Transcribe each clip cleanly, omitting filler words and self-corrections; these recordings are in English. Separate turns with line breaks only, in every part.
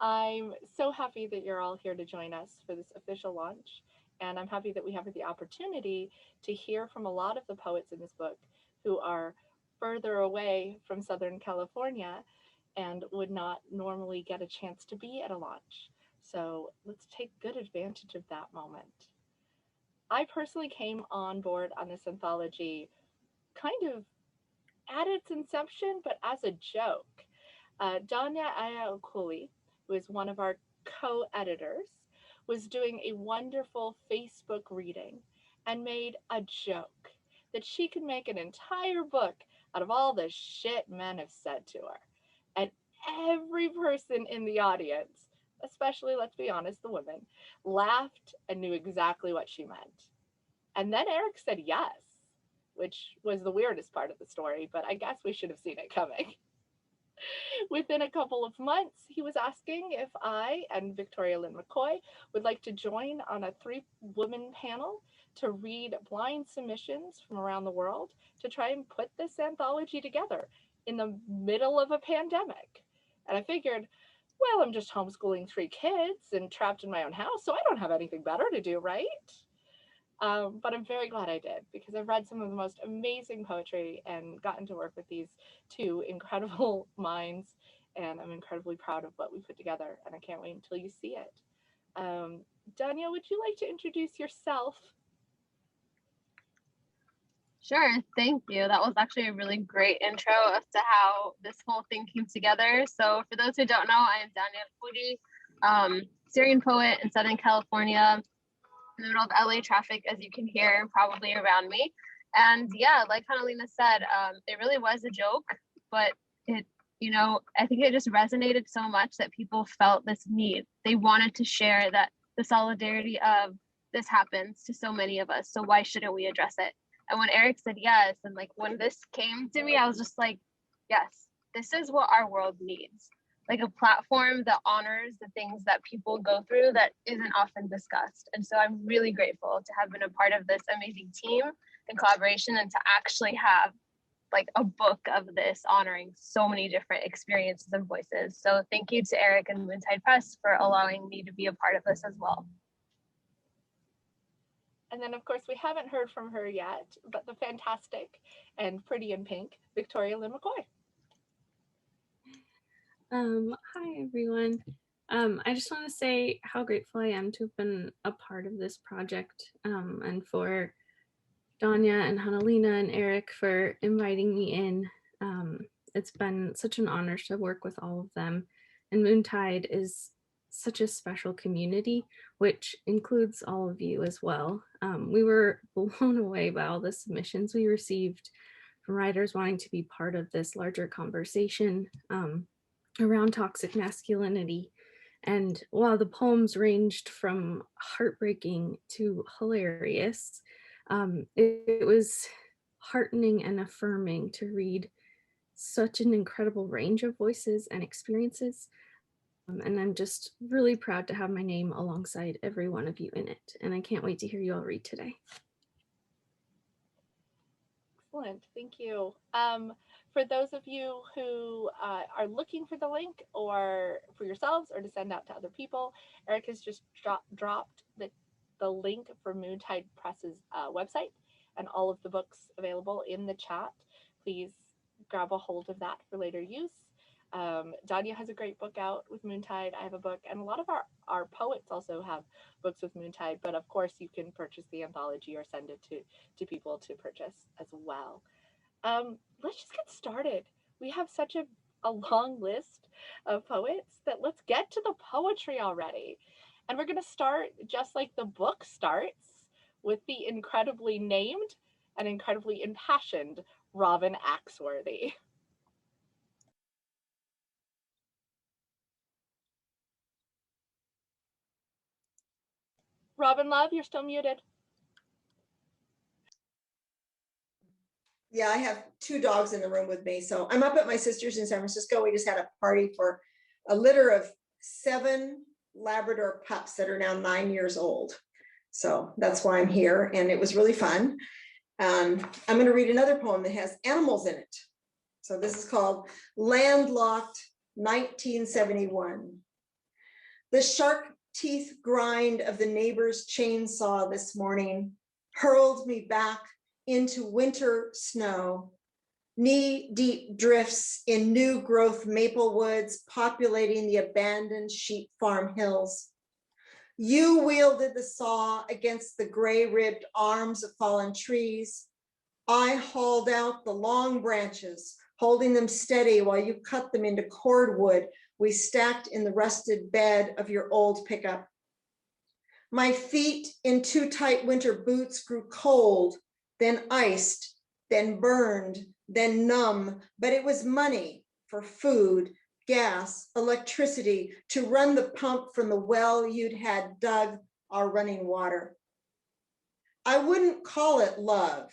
I'm so happy that you're all here to join us for this official launch. And I'm happy that we have the opportunity to hear from a lot of the poets in this book who are further away from Southern California and would not normally get a chance to be at a launch. So let's take good advantage of that moment. I personally came on board on this anthology kind of at its inception, but as a joke. Danya Ayakuli, who is one of our co-editors, was doing a wonderful Facebook reading and made a joke that she could make an entire book out of all the shit men have said to her. And every person in the audience, especially, let's be honest, the women, laughed and knew exactly what she meant. And then Eric said yes, which was the weirdest part of the story, but I guess we should have seen it coming. Within a couple of months, he was asking if I and Victoria Lynn McCoy would like to join on a 3-woman panel to read blind submissions from around the world to try and put this anthology together in the middle of a pandemic. And I figured, well, I'm just homeschooling 3 kids and trapped in my own house, so I don't have anything better to do, right? But I'm very glad I did, because I've read some of the most amazing poetry and gotten to work with these 2 incredible minds, and I'm incredibly proud of what we put together, and I can't wait until you see it. Danya, would you like to introduce yourself?
Sure, thank you. That was actually a really great intro as to how this whole thing came together. So for those who don't know, I am Danya Fudi, Syrian poet in Southern California, in the middle of LA traffic, as you can hear probably around me. And yeah, like Catalina said, it really was a joke, but it, I think it just resonated so much that people felt this need. They wanted to share that the solidarity of this happens to so many of us, so why shouldn't we address it? And when Eric said yes, and like when this came to me, I was just like, yes, this is what our world needs. Like a platform that honors the things that people go through that isn't often discussed. And so I'm really grateful to have been a part of this amazing team and collaboration, and to actually have like a book of this honoring so many different experiences and voices. So thank you to Eric and Moontide Press for allowing me to be a part of this as well.
And then, of course, we haven't heard from her yet, but the fantastic and pretty in pink, Victoria Lynn McCoy.
Hi, everyone. I just want to say how grateful I am to have been a part of this project, and for Danya and Hanalina and Eric for inviting me in. It's been such an honor to work with all of them. And Moontide is such a special community, which includes all of you as well. We were blown away by all the submissions we received from writers wanting to be part of this larger conversation around toxic masculinity. And while the poems ranged from heartbreaking to hilarious, it was heartening and affirming to read such an incredible range of voices and experiences. And I'm just really proud to have my name alongside every one of you in it. And I can't wait to hear you all read today.
Excellent, thank you. For those of you who are looking for the link, or for yourselves, or to send out to other people, Eric has just dropped the link for Moontide Press's website and all of the books available in the chat. Please grab a hold of that for later use. Danya has a great book out with Moontide. I have a book, and a lot of our poets also have books with Moontide, but of course you can purchase the anthology or send it to people to purchase as well. Let's just get started. We have such a long list of poets that let's get to the poetry already. And we're going to start just like the book starts, with the incredibly named and incredibly impassioned Robin Axworthy. Robin Love, you're still muted.
Yeah, I have 2 dogs in the room with me. So I'm up at my sister's in San Francisco. We just had a party for a litter of 7 Labrador pups that are now 9 years old. So that's why I'm here. And it was really fun. I'm going to read another poem that has animals in it. So this is called Landlocked, 1971. The sharp teeth grind of the neighbor's chainsaw this morning hurled me back into winter snow. Knee-deep drifts in new growth maple woods populating the abandoned sheep farm hills. You wielded the saw against the gray-ribbed arms of fallen trees. I hauled out the long branches, holding them steady while you cut them into cordwood we stacked in the rusted bed of your old pickup. My feet in too tight winter boots grew cold, then iced, then burned, then numb, but it was money for food, gas, electricity, to run the pump from the well you'd had dug our running water. I wouldn't call it love.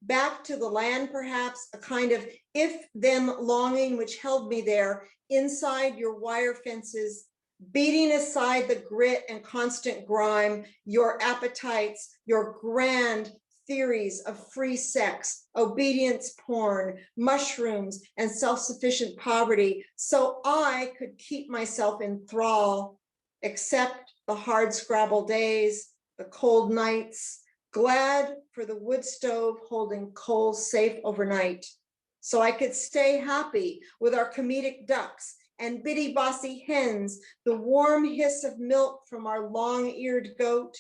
Back to the land, perhaps, a kind of if-then longing which held me there inside your wire fences, beating aside the grit and constant grime, your appetites, your grand theories of free sex, obedience porn, mushrooms, and self-sufficient poverty, so I could keep myself in thrall, accept the hard Scrabble days, the cold nights, glad for the wood stove holding coal safe overnight, so I could stay happy with our comedic ducks and bitty bossy hens, the warm hiss of milk from our long-eared goat,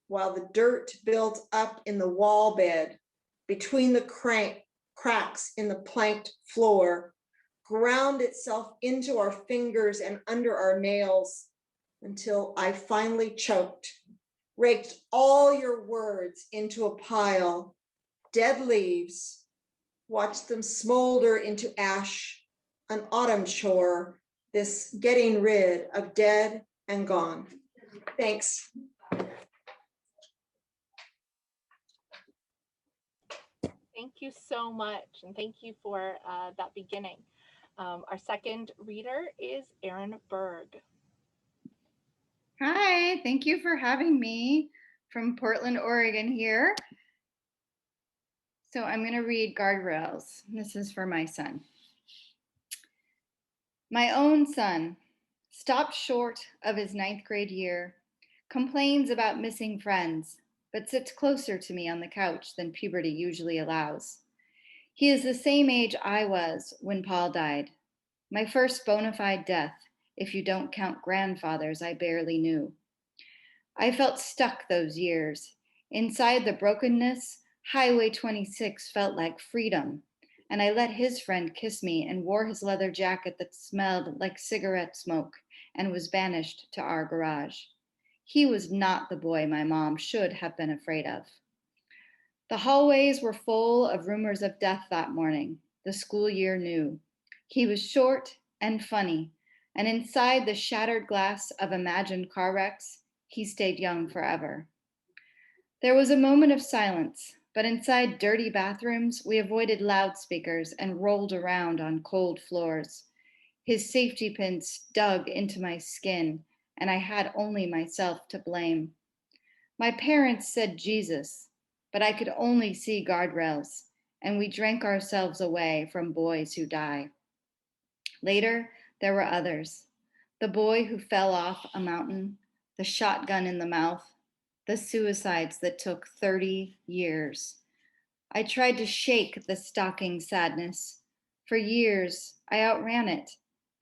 while the dirt built up in the wall bed between the cracks in the planked floor ground itself into our fingers and under our nails until I finally choked, raked all your words into a pile, dead leaves, watched them smolder into ash, an autumn chore, this getting rid of dead and gone. Thanks.
Thank you so much, and thank you for that beginning. Our second reader is Erin Berg.
Hi, thank you for having me from Portland, Oregon here. So I'm going to read Guardrails. This is for my son. My own son, stopped short of his 9th grade year, complains about missing friends, but sits closer to me on the couch than puberty usually allows. He is the same age I was when Paul died, my first bona fide death, if you don't count grandfathers I barely knew. I felt stuck those years. Inside the brokenness, Highway 26 felt like freedom, and I let his friend kiss me and wore his leather jacket that smelled like cigarette smoke and was banished to our garage. He was not the boy my mom should have been afraid of. The hallways were full of rumors of death that morning. The school year knew. He was short and funny, and inside the shattered glass of imagined car wrecks, he stayed young forever. There was a moment of silence, but inside dirty bathrooms, we avoided loudspeakers and rolled around on cold floors. His safety pins dug into my skin, and I had only myself to blame. My parents said Jesus, but I could only see guardrails, and we drank ourselves away from boys who die. Later, there were others. The boy who fell off a mountain, the shotgun in the mouth, the suicides that took 30 years. I tried to shake the stalking sadness. For years, I outran it,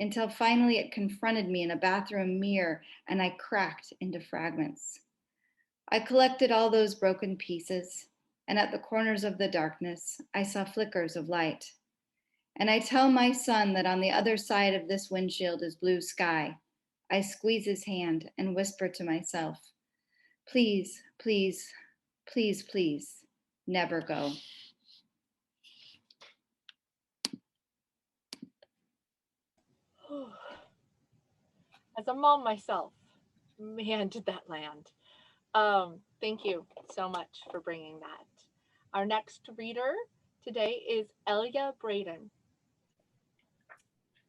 until finally it confronted me in a bathroom mirror and I cracked into fragments. I collected all those broken pieces, and at the corners of the darkness, I saw flickers of light. And I tell my son that on the other side of this windshield is blue sky. I squeeze his hand and whisper to myself, please, please, please, please, never go.
As a mom myself, man, did that land. Thank you so much for bringing that. Our next reader today is Elia Braden.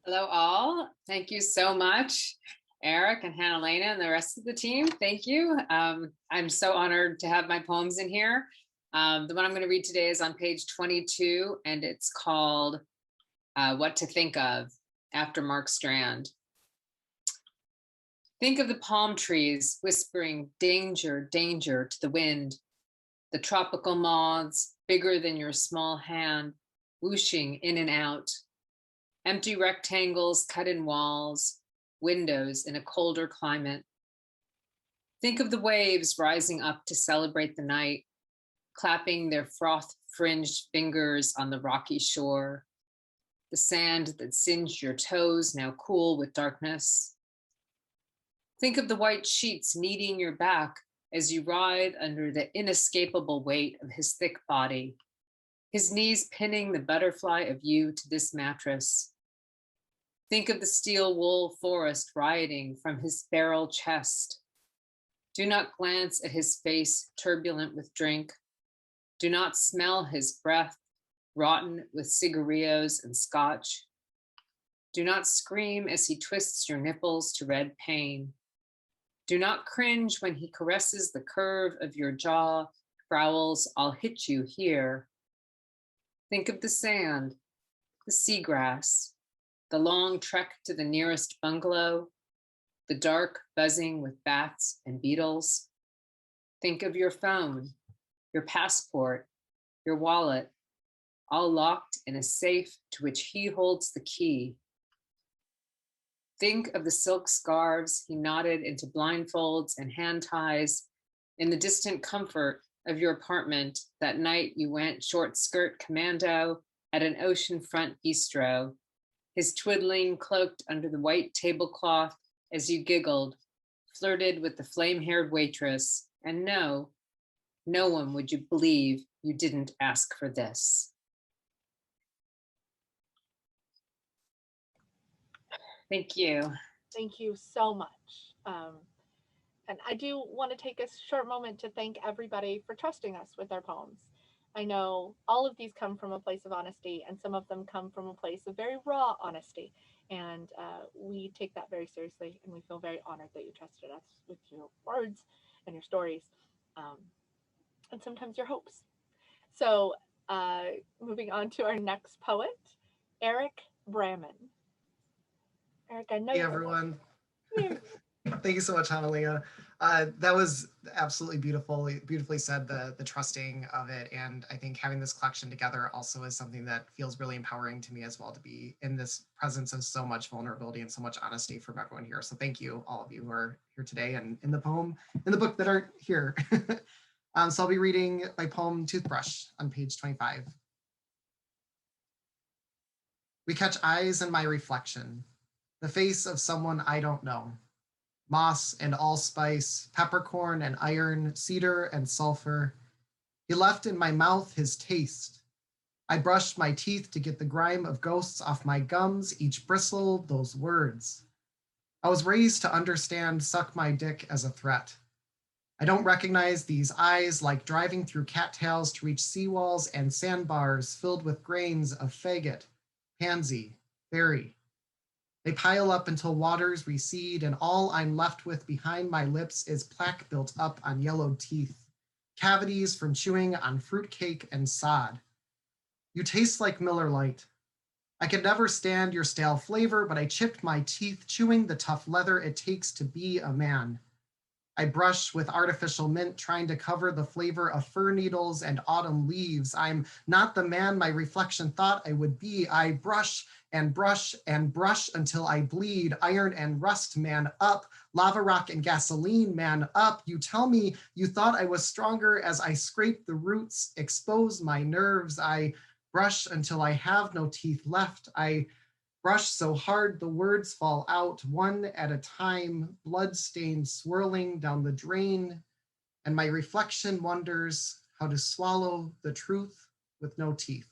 Hello, all. Thank you so much, Eric and Hannah-Lena and the rest of the team. Thank you. I'm so honored to have my poems in here. The one I'm going to read today is on page 22, and it's called What to Think of, after Mark Strand. Think of the palm trees whispering danger, danger to the wind, the tropical moths bigger than your small hand, whooshing in and out, empty rectangles cut in walls, windows in a colder climate. Think of the waves rising up to celebrate the night, clapping their froth-fringed fingers on the rocky shore, the sand that singed your toes now cool with darkness. Think of the white sheets kneading your back as you ride under the inescapable weight of his thick body, his knees pinning the butterfly of you to this mattress. Think of the steel wool forest rioting from his barrel chest. Do not glance at his face turbulent with drink. Do not smell his breath rotten with cigarillos and scotch. Do not scream as he twists your nipples to red pain. Do not cringe when he caresses the curve of your jaw, growls, "I'll hit you here." Think of the sand, the seagrass, the long trek to the nearest bungalow, the dark buzzing with bats and beetles. Think of your phone, your passport, your wallet, all locked in a safe to which he holds the key. Think of the silk scarves he knotted into blindfolds and hand ties in the distant comfort of your apartment that night you went short skirt commando at an oceanfront bistro, his twiddling cloaked under the white tablecloth as you giggled, flirted with the flame-haired waitress, and no one would you believe you didn't ask for this. Thank you.
Thank you so much. And I do want to take a short moment to thank everybody for trusting us with their poems. I know all of these come from a place of honesty, and some of them come from a place of very raw honesty. And we take that very seriously, and we feel very honored that you trusted us with your words and your stories, and sometimes your hopes. So moving on to our next poet, Eric Braman. Eric, I know
Hey everyone. Thank you so much, Hannah. That was absolutely beautifully said, the trusting of it. And I think having this collection together also is something that feels really empowering to me as well, to be in this presence of so much vulnerability and so much honesty from everyone here. So thank you, all of you who are here today and in the book that aren't here. So I'll be reading my poem Toothbrush on page 25. We catch eyes in my reflection, the face of someone I don't know. Moss and allspice, peppercorn and iron, cedar and sulfur. He left in my mouth his taste. I brushed my teeth to get the grime of ghosts off my gums, each bristle, those words. I was raised to understand suck my dick as a threat. I don't recognize these eyes, like driving through cattails to reach seawalls and sandbars filled with grains of faggot, pansy, berry. They pile up until waters recede, and all I'm left with behind my lips is plaque built up on yellowed teeth, cavities from chewing on fruitcake and sod. You taste like Miller Lite. I could never stand your stale flavor, but I chipped my teeth chewing the tough leather it takes to be a man. I brush with artificial mint, trying to cover the flavor of fir needles and autumn leaves. I'm not the man my reflection thought I would be. I brush and brush and brush until I bleed. Iron and rust, man up. Lava rock and gasoline, man up. You tell me you thought I was stronger as I scrape the roots, expose my nerves. I brush until I have no teeth left. I brush so hard the words fall out one at a time, blood stains swirling down the drain, and my reflection wonders how to swallow the truth with no teeth.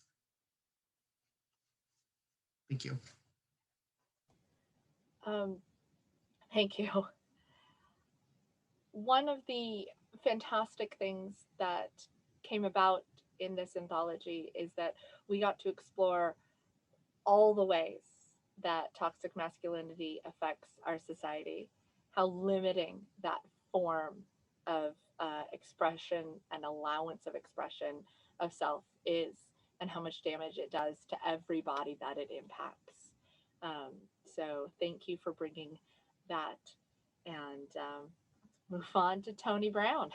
Thank you.
Thank you. One of the fantastic things that came about in this anthology is that we got to explore all the ways that toxic masculinity affects our society, how limiting that form of expression and allowance of expression of self is, and how much damage it does to everybody that it impacts. So thank you for bringing that And move on to Tony Brown.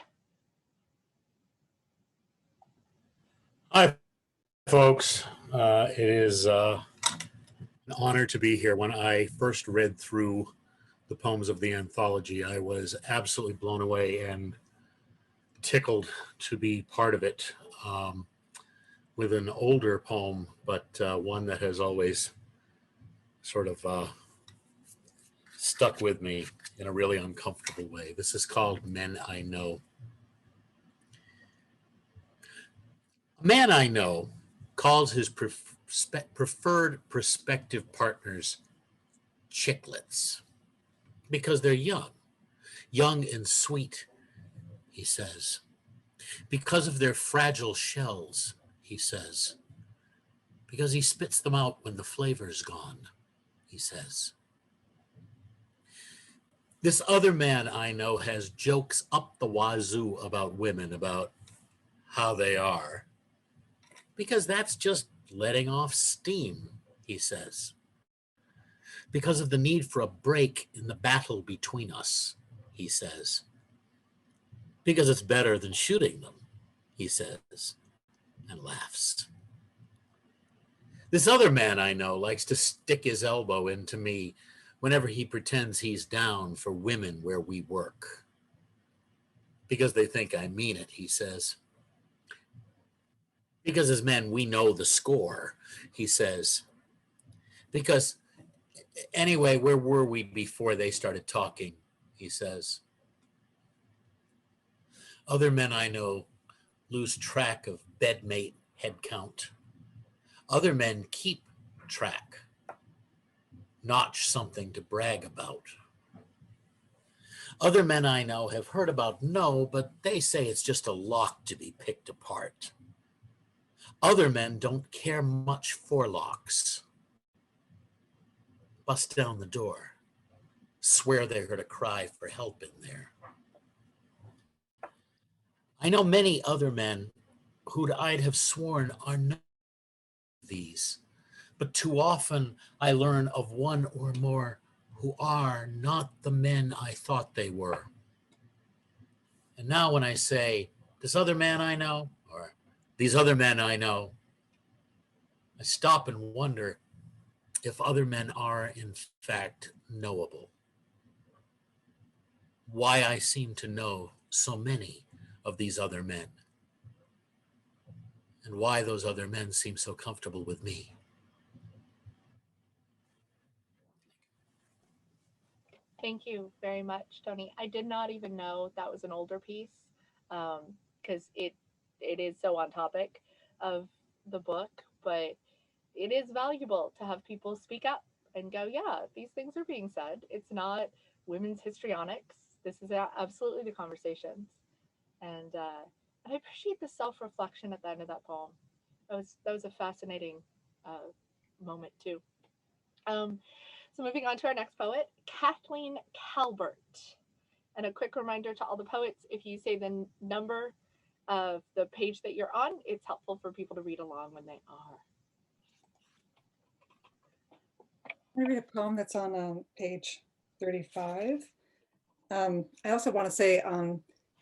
Hi, folks. It is an honor to be here. When I first read through the poems of the anthology, I was absolutely blown away and tickled to be part of it, with an older poem, but one that has always sort of stuck with me in a really uncomfortable way. This is called Men I Know. A man I know calls his preferred prospective partners chicklets because they're young and sweet, he says. Because of their fragile shells, he says. Because he spits them out when the flavor's gone, he says. This other man I know has jokes up the wazoo about women, about how they are, because that's just letting off steam, he says. Because of the need for a break in the battle between us, he says. Because it's better than shooting them, he says, and laughs. This other man I know likes to stick his elbow into me whenever he pretends he's down for women where we work. Because they think I mean it, he says. Because as men, we know the score, he says. Because anyway, where were we before they started talking, he says. Other men I know lose track of bedmate head count. Other men keep track, notch something to brag about. Other men I know have heard about no, but they say it's just a lock to be picked apart. Other men don't care much for locks. Bust down the door, swear they heard a cry for help in there. I know many other men who'd I'd have sworn are not these, but too often I learn of one or more who are not the men I thought they were. And now when I say, this other man I know, or these other men I know, I stop and wonder if other men are in fact knowable. Why I seem to know so many of these other men, and why those other men seem so comfortable with me.
Thank you very much, Tony. I did not even know that was an older piece, because it is so on topic of the book, but it is valuable to have people speak up and go, yeah, these things are being said. It's not women's histrionics. This is absolutely the conversations. And I appreciate the self-reflection at the end of that poem. That was a fascinating moment too. So moving on to our next poet, Kathleen Calbert. And a quick reminder to all the poets, if you say the number of the page that you're on, it's helpful for people to read along when they are.
I'm going to read a poem that's on page 35. I also want to say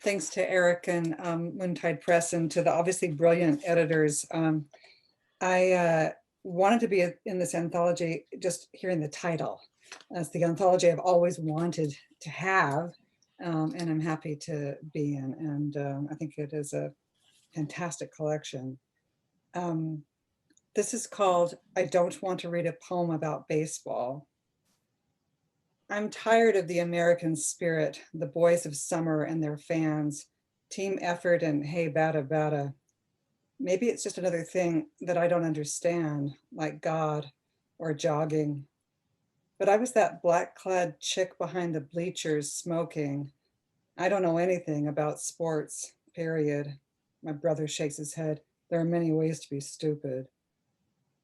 thanks to Eric and Moontide Press and to the obviously brilliant editors. I wanted to be in this anthology just hearing the title. That's the anthology I've always wanted to have, and I'm happy to be in. And I think it is a fantastic collection. This is called I Don't Want to Read a Poem About Baseball. I'm tired of the American spirit, the boys of summer and their fans, team effort and hey, bada, bada. Maybe it's just another thing that I don't understand, like God or jogging. But I was that black-clad chick behind the bleachers smoking. I don't know anything about sports, period. My brother shakes his head. There are many ways to be stupid.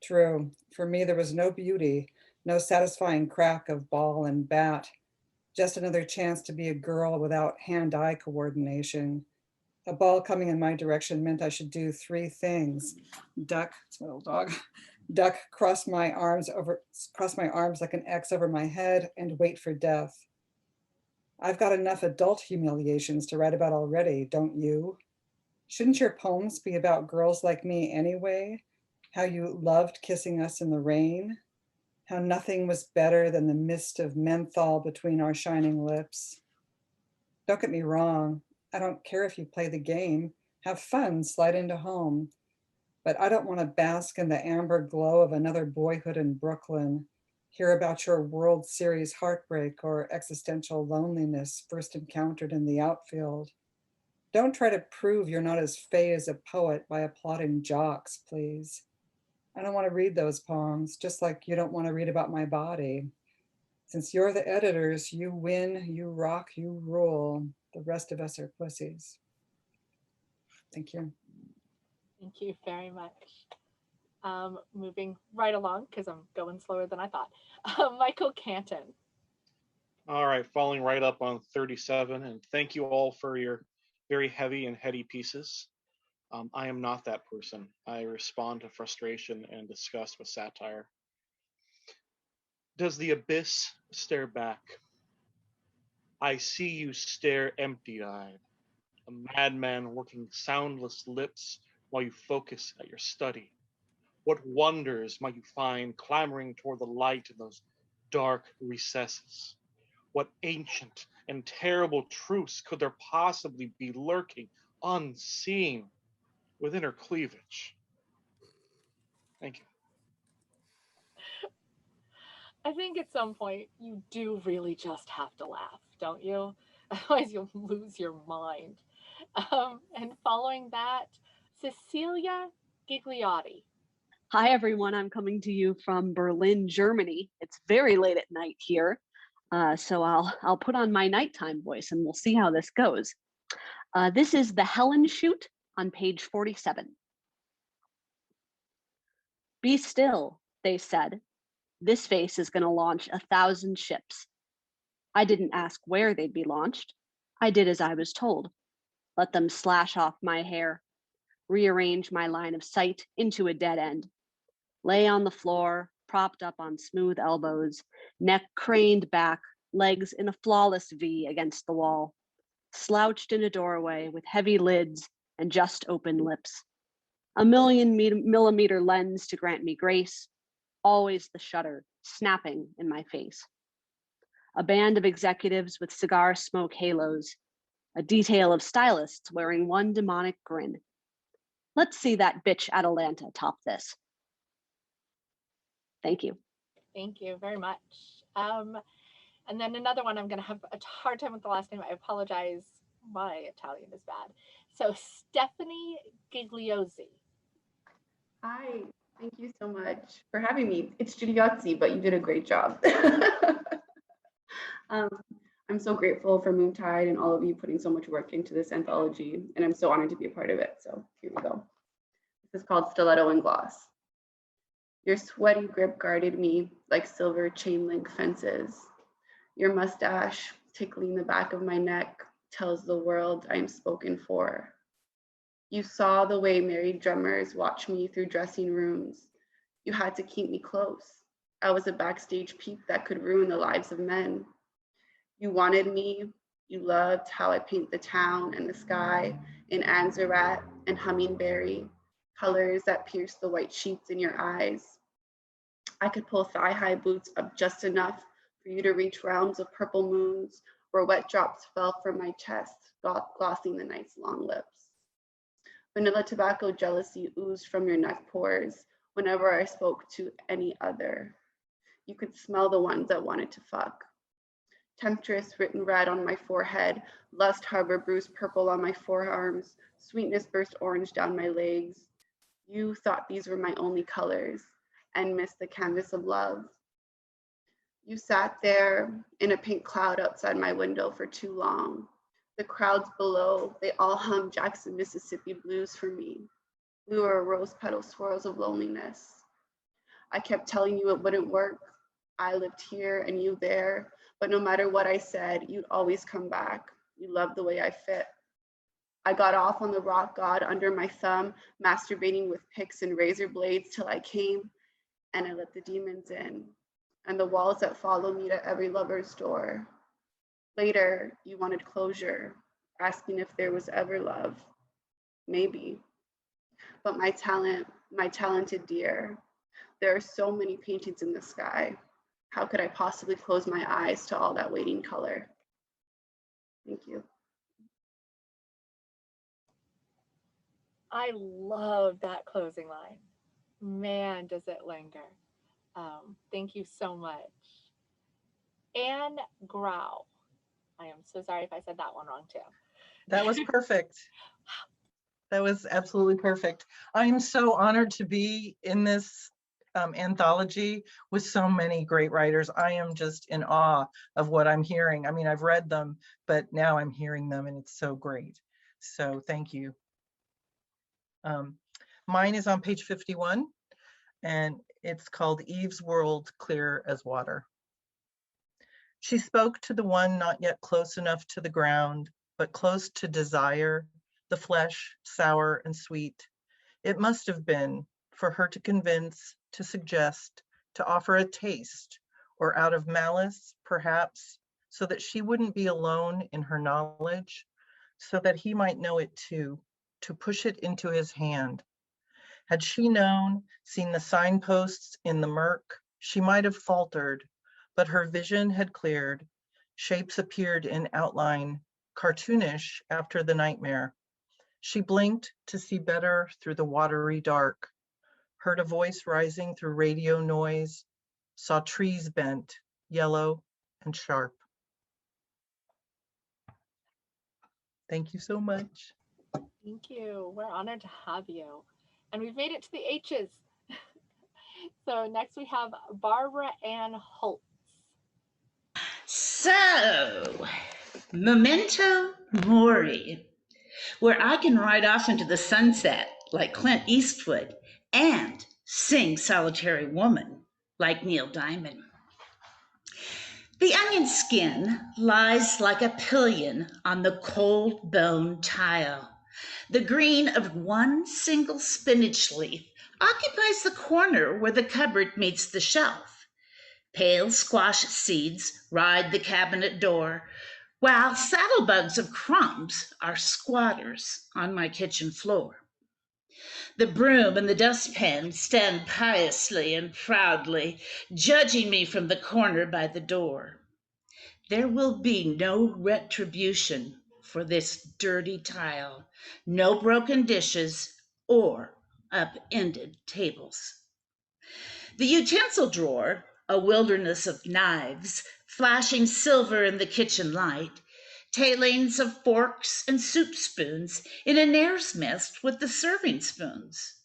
True, for me there was no beauty, no satisfying crack of ball and bat, just another chance to be a girl without hand-eye coordination. A ball coming in my direction meant I should do three things. Duck, it's my little dog. Duck, cross my arms like an X over my head and wait for death. I've got enough adult humiliations to write about already, don't you? Shouldn't your poems be about girls like me anyway? How you loved kissing us in the rain? How nothing was better than the mist of menthol between our shining lips? Don't get me wrong, I don't care if you play the game. Have fun, slide into home. But I don't want to bask in the amber glow of another boyhood in Brooklyn, hear about your World Series heartbreak or existential loneliness first encountered in the outfield. Don't try to prove you're not as fey as a poet by applauding jocks, please. I don't want to read those poems, just like you don't want to read about my body. Since you're the editors, you win, you rock, you rule. The rest of us are pussies. Thank you.
Thank you very much. Moving right along, because I'm going slower than I thought. Michael Canton.
All right, following right up on 37, and thank you all for your very heavy and heady pieces. I am not that person. I respond to frustration and disgust with satire. Does the abyss stare back? I see you stare empty-eyed, a madman working soundless lips while you focus at your study. What wonders might you find clamoring toward the light in those dark recesses? What ancient and terrible truths could there possibly be lurking unseen within her cleavage? Thank you.
I think at some point you do really just have to laugh, don't you? Otherwise, you'll lose your mind. And following that, Cecilia Gigliotti.
Hi, everyone. I'm coming to you from Berlin, Germany. It's very late at night here, so I'll put on my nighttime voice and we'll see how this goes. This is the Helen shoot on page 47. Be still, they said. This face is going to launch 1,000 ships. I didn't ask where they'd be launched. I did as I was told. Let them slash off my hair, rearrange my line of sight into a dead end. Lay on the floor, propped up on smooth elbows, neck craned back, legs in a flawless V against the wall, slouched in a doorway with heavy lids and just open lips. A millimeter lens to grant me grace, always the shutter snapping in my face. A band of executives with cigar smoke halos, a detail of stylists wearing one demonic grin. Let's see that bitch Atalanta top this. Thank you.
Thank you very much. And then another one, I'm going to have a hard time with the last name. I apologize. My Italian is bad. So Stephanie Gigliozzi.
Hi, thank you so much for having me. It's Gigliozzi, but you did a great job. I'm so grateful for Moontide and all of you putting so much work into this anthology, and I'm so honored to be a part of it. So here we go. This is called Stiletto and Gloss. Your sweaty grip guarded me like silver chain link fences. Your mustache tickling the back of my neck tells the world I am spoken for. You saw the way married drummers watch me through dressing rooms. You had to keep me close. I was a backstage peep that could ruin the lives of men. You wanted me. You loved how I paint the town and the sky in Anzerat and Hummingberry, colors that pierce the white sheets in your eyes. I could pull thigh-high boots up just enough for you to reach realms of purple moons where wet drops fell from my chest, glossing the night's long lips. Vanilla tobacco jealousy oozed from your neck pores whenever I spoke to any other. You could smell the ones that wanted to fuck. Temptress written red on my forehead, lust harbor bruised purple on my forearms, sweetness burst orange down my legs. You thought these were my only colors and missed the canvas of love. You sat there in a pink cloud outside my window for too long. The crowds below, they all hummed Jackson, Mississippi blues for me. We were rose petal swirls of loneliness. I kept telling you it wouldn't work. I lived here and you there, but no matter what I said, you'd always come back. You loved the way I fit. I got off on the rock god under my thumb, masturbating with picks and razor blades till I came, and I let the demons in, and the walls that follow me to every lover's door. Later, you wanted closure, asking if there was ever love. Maybe. But my talented dear, there are so many paintings in the sky. How could I possibly close my eyes to all that waiting color? Thank you.
I love that closing line. Man, does it linger. Thank you so much. Anne Grau. I am so sorry if I said that one wrong too.
That was perfect. That was absolutely perfect. I'm so honored to be in this anthology with so many great writers. I am just in awe of what I'm hearing. I mean, I've read them, but now I'm hearing them and it's so great. So thank you. Mine is on page 51 and it's called Eve's World Clear as Water. She spoke to the one not yet close enough to the ground, but close to desire, the flesh, sour and sweet. It must have been for her to convince, to suggest, to offer a taste, or out of malice, perhaps, so that she wouldn't be alone in her knowledge, so that he might know it too, to push it into his hand. Had she known, seen the signposts in the murk, she might have faltered, but her vision had cleared. Shapes appeared in outline, cartoonish after the nightmare. She blinked to see better through the watery dark, heard a voice rising through radio noise, saw trees bent, yellow and sharp. Thank you so much.
Thank you. We're honored to have you. And we've made it to the H's. So next we have Barbara Ann Holtz.
So, memento mori, where I can ride off into the sunset like Clint Eastwood and sing Solitary Woman like Neil Diamond. The onion skin lies like a pillion on the cold bone tile. The green of one single spinach leaf occupies the corner where the cupboard meets the shelf. Pale squash seeds ride the cabinet door, while saddlebugs of crumbs are squatters on my kitchen floor. The broom and the dustpan stand piously and proudly, judging me from the corner by the door. There will be no retribution for this dirty tile, no broken dishes or upended tables. The utensil drawer, a wilderness of knives, flashing silver in the kitchen light, tailings of forks and soup spoons in a nare's nest with the serving spoons.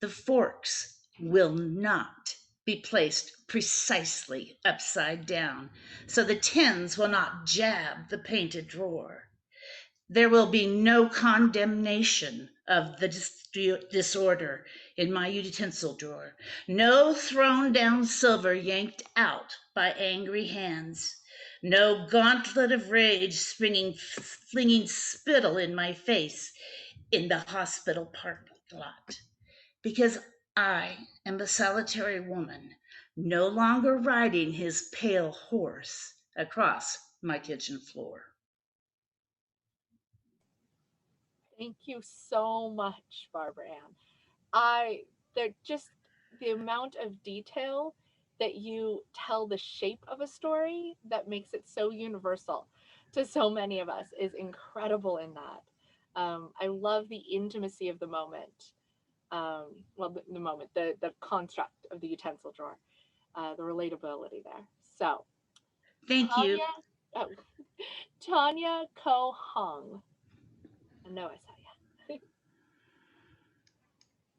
The forks will not be placed precisely upside down, so the tins will not jab the painted drawer. There will be no condemnation of the disorder in my utensil drawer, no thrown down silver yanked out by angry hands, no gauntlet of rage flinging spittle in my face in the hospital parking lot, because I am a solitary woman, no longer riding his pale horse across my kitchen floor.
Thank you so much, Barbara Ann. They're just the amount of detail that you tell the shape of a story that makes it so universal to so many of us is incredible in that. I love the intimacy of the moment. The moment, the construct of the utensil drawer, the relatability there. So,
thank you.
Tanya Ko Hung. I know I saw you.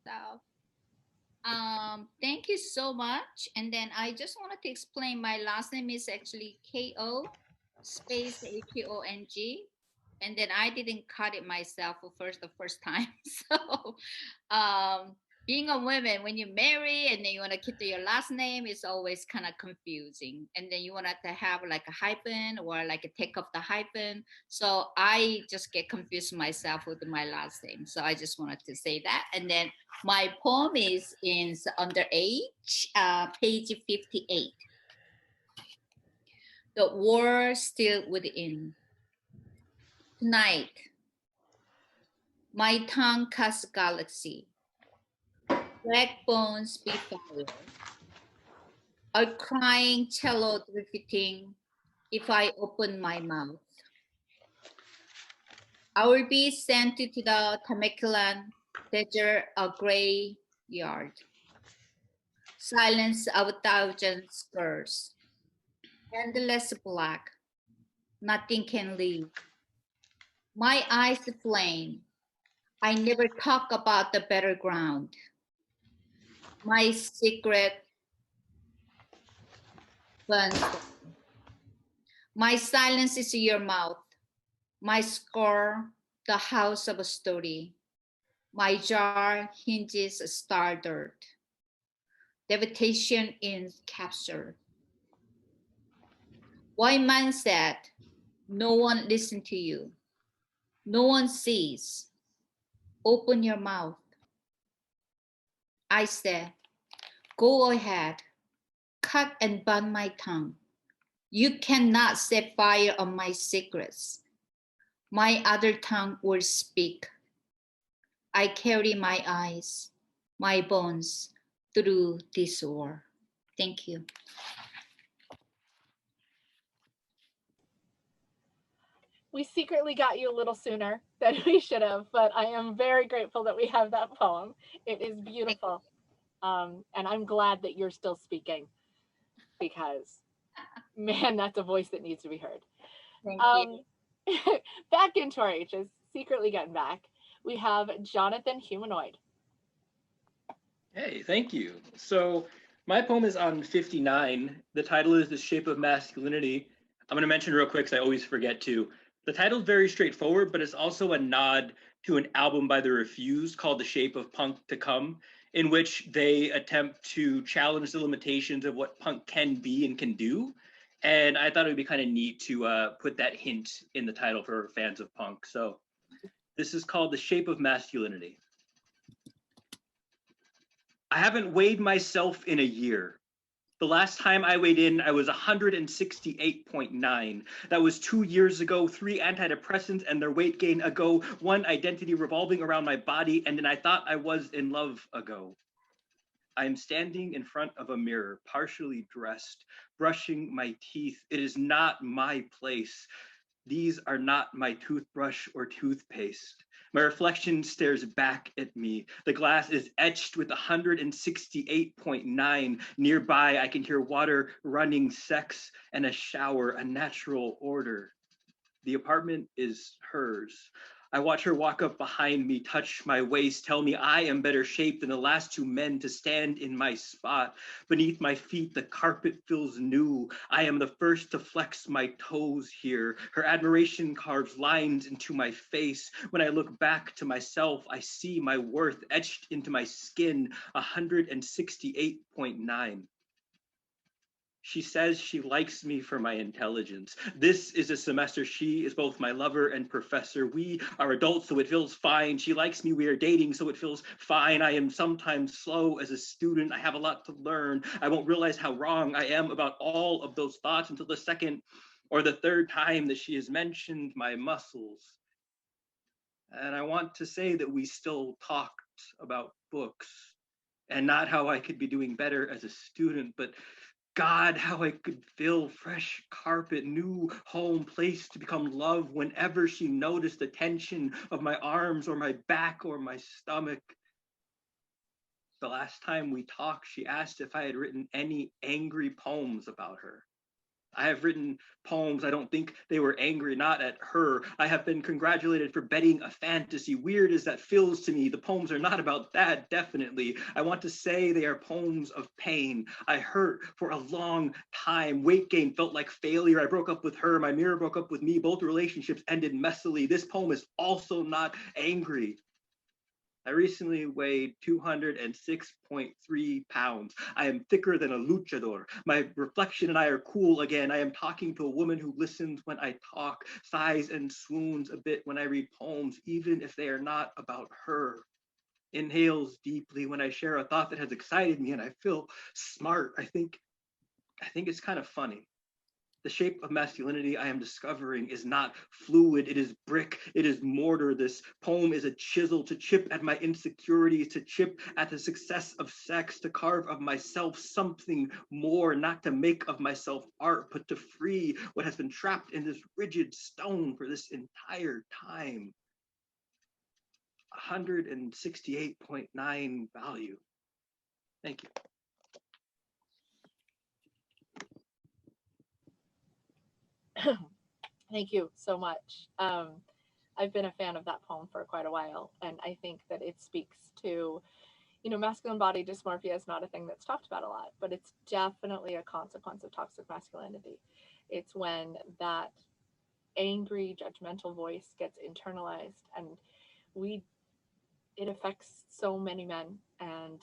So, thank you so much. And then I just wanted to explain my last name is actually Ko space Hong. And then I didn't cut it myself the first time. So being a woman, when you marry and then you want to keep your last name, it's always kind of confusing. And then you want to have like a hyphen or like a take off the hyphen. So I just get confused myself with my last name. So I just wanted to say that. And then my poem is under H, page 58. The war still within. Tonight, my tongue cuts galaxy. Black bones be fire. A crying cello repeating if I open my mouth. I will be sent to the Temecula desert, a graveyard. Silence of 1,000 skirts. Endless black. Nothing can live. My eyes flame. I never talk about the battleground. My secret burns. My silence is your mouth. My score, the house of a story. My jar hinges star dirt. Devastation in capture. One man said, no one listens to you. No one sees. Open your mouth. I said, go ahead. Cut and burn my tongue. You cannot set fire on my secrets. My other tongue will speak. I carry my eyes, my bones through this war. Thank you.
We secretly got you a little sooner than we should have, but I am very grateful that we have that poem. It is beautiful. And I'm glad that you're still speaking because, man, that's a voice that needs to be heard.
Thank you.
Back into our H's, secretly getting back, we have Jonathan Humanoid.
Hey, thank you. So my poem is on 59. The title is The Shape of Masculinity. I'm going to mention real quick because I always forget to. The title is very straightforward, but it's also a nod to an album by The Refused called The Shape of Punk to Come, in which they attempt to challenge the limitations of what punk can be and can do. And I thought it would be kind of neat to put that hint in the title for fans of punk. So this is called The Shape of Masculinity. I haven't weighed myself in a year. The last time I weighed in, I was 168.9. That was 2 years ago, 3 antidepressants and their weight gain ago, 1 identity revolving around my body, and then I thought I was in love ago. I am standing in front of a mirror, partially dressed, brushing my teeth. It is not my place. These are not my toothbrush or toothpaste. My reflection stares back at me. The glass is etched with 168.9. Nearby, I can hear water running, sex, and a shower, a natural order. The apartment is hers. I watch her walk up behind me, touch my waist, tell me I am better shaped than the last 2 men to stand in my spot. Beneath my feet, the carpet feels new. I am the first to flex my toes here. Her admiration carves lines into my face. When I look back to myself, I see my worth etched into my skin, 168.9. She says she likes me for my intelligence. This is a semester. She is both my lover and professor. We are adults, so it feels fine. She likes me. We are dating, so it feels fine. I am sometimes slow as a student. I have a lot to learn. I won't realize how wrong I am about all of those thoughts until the second or the third time that she has mentioned my muscles. And I want to say that we still talked about books and not how I could be doing better as a student, but God, how I could feel fresh carpet, new home, place to become love whenever she noticed the tension of my arms or my back or my stomach. The last time we talked, she asked if I had written any angry poems about her. I have written poems. I don't think they were angry, not at her. I have been congratulated for betting a fantasy. Weird as that feels to me, the poems are not about that, definitely. I want to say they are poems of pain. I hurt for a long time. Weight gain felt like failure. I broke up with her. My mirror broke up with me. Both relationships ended messily. This poem is also not angry. I recently weighed 206.3 pounds. I am thicker than a luchador. My reflection and I are cool again. I am talking to a woman who listens when I talk, sighs and swoons a bit when I read poems, even if they are not about her. Inhales deeply when I share a thought that has excited me and I feel smart. I think it's kind of funny. The shape of masculinity I am discovering is not fluid, it is brick, it is mortar. This poem is a chisel to chip at my insecurities, to chip at the success of sex, to carve of myself something more, not to make of myself art, but to free what has been trapped in this rigid stone for this entire time. 168.9 value. Thank you.
Thank you so much. I've been a fan of that poem for quite a while, and I think that it speaks to, masculine body dysmorphia is not a thing that's talked about a lot, but it's definitely a consequence of toxic masculinity. It's when that angry, judgmental voice gets internalized, and it affects so many men, and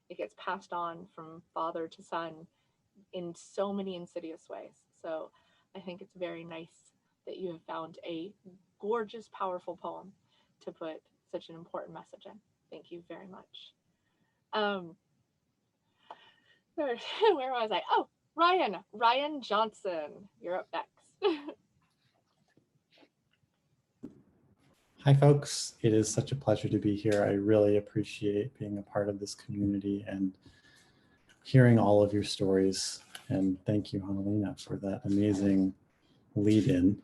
it gets passed on from father to son in so many insidious ways. So I think it's very nice that you have found a gorgeous, powerful poem to put such an important message in. Thank you very much. Where was I? Oh, Ryan Johnson, you're up next.
Hi, folks. It is such a pleasure to be here. I really appreciate being a part of this community and hearing all of your stories. And thank you, Hanalina, for that amazing lead-in.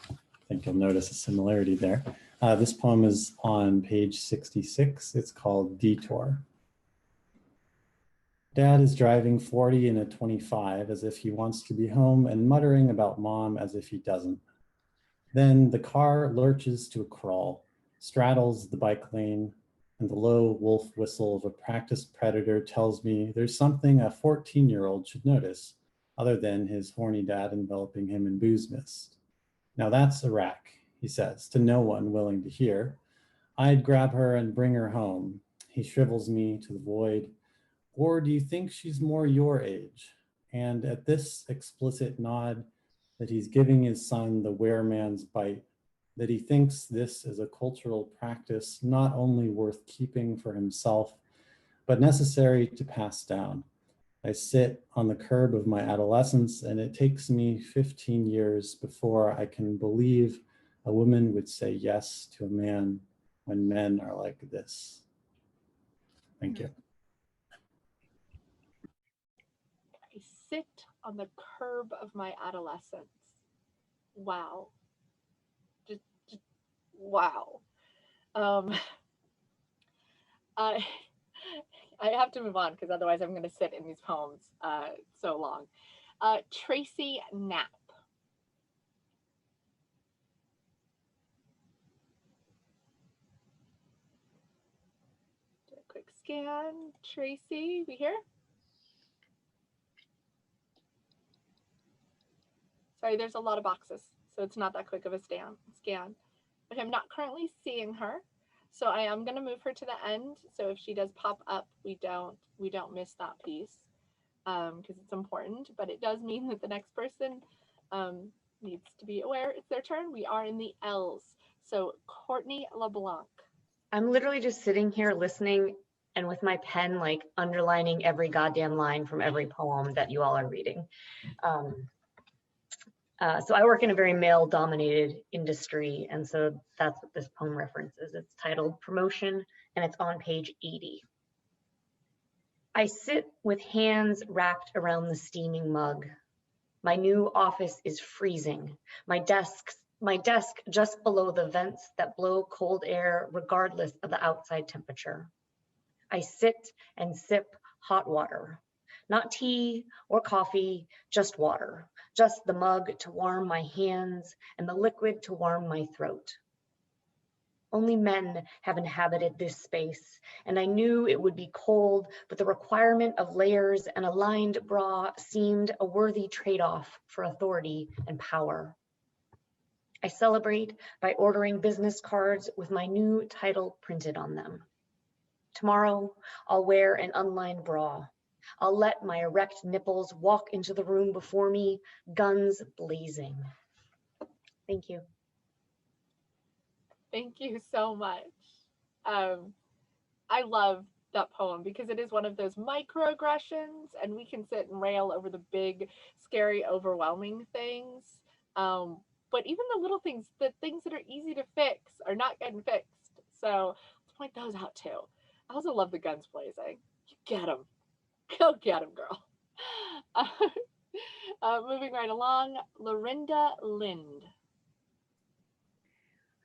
I think you'll notice a similarity there. This poem is on page 66. It's called Detour. Dad is driving 40 in a 25 as if he wants to be home and muttering about mom as if he doesn't. Then the car lurches to a crawl, straddles the bike lane, and the low wolf whistle of a practiced predator tells me there's something a 14-year-old should notice other than his horny dad enveloping him in booze mist. Now that's Iraq, he says, to no one willing to hear. I'd grab her and bring her home. He shrivels me to the void. Or do you think she's more your age? And at this explicit nod, that he's giving his son the wereman's bite, that he thinks this is a cultural practice not only worth keeping for himself, but necessary to pass down. I sit on the curb of my adolescence, and it takes me 15 years before I can believe a woman would say yes to a man when men are like this. Thank you.
I sit on the curb of my adolescence. Wow. Just wow. I have to move on because otherwise I'm going to sit in these poems so long. Tracy Knapp. Do a quick scan. Tracy, we here? Sorry, there's a lot of boxes, so it's not that quick of a scan. But I'm not currently seeing her, so I am going to move her to the end. So if she does pop up, we don't miss that piece because it's important. But it does mean that the next person needs to be aware it's their turn. We are in the L's. So Courtney Leblanc.
I'm literally just sitting here listening and with my pen like underlining every goddamn line from every poem that you all are reading. So I work in a very male-dominated industry, and so that's what this poem references. It's titled Promotion, and it's on page 80. I sit with hands wrapped around the steaming mug. My new office is freezing. My desk just below the vents that blow cold air regardless of the outside temperature. I sit and sip hot water. Not tea or coffee, just water. Just the mug to warm my hands and the liquid to warm my throat. Only men have inhabited this space, and I knew it would be cold, but the requirement of layers and a lined bra seemed a worthy trade-off for authority and power. I celebrate by ordering business cards with my new title printed on them. Tomorrow, I'll wear an unlined bra. I'll let my erect nipples walk into the room before me, guns blazing. Thank you.
Thank you so much. I love that poem because it is one of those microaggressions, and we can sit and rail over the big, scary, overwhelming things. But even the little things, the things that are easy to fix, are not getting fixed. So let's point those out too. I also love the guns blazing. You get them. Go get them, girl. Moving right along, Lorinda Lind.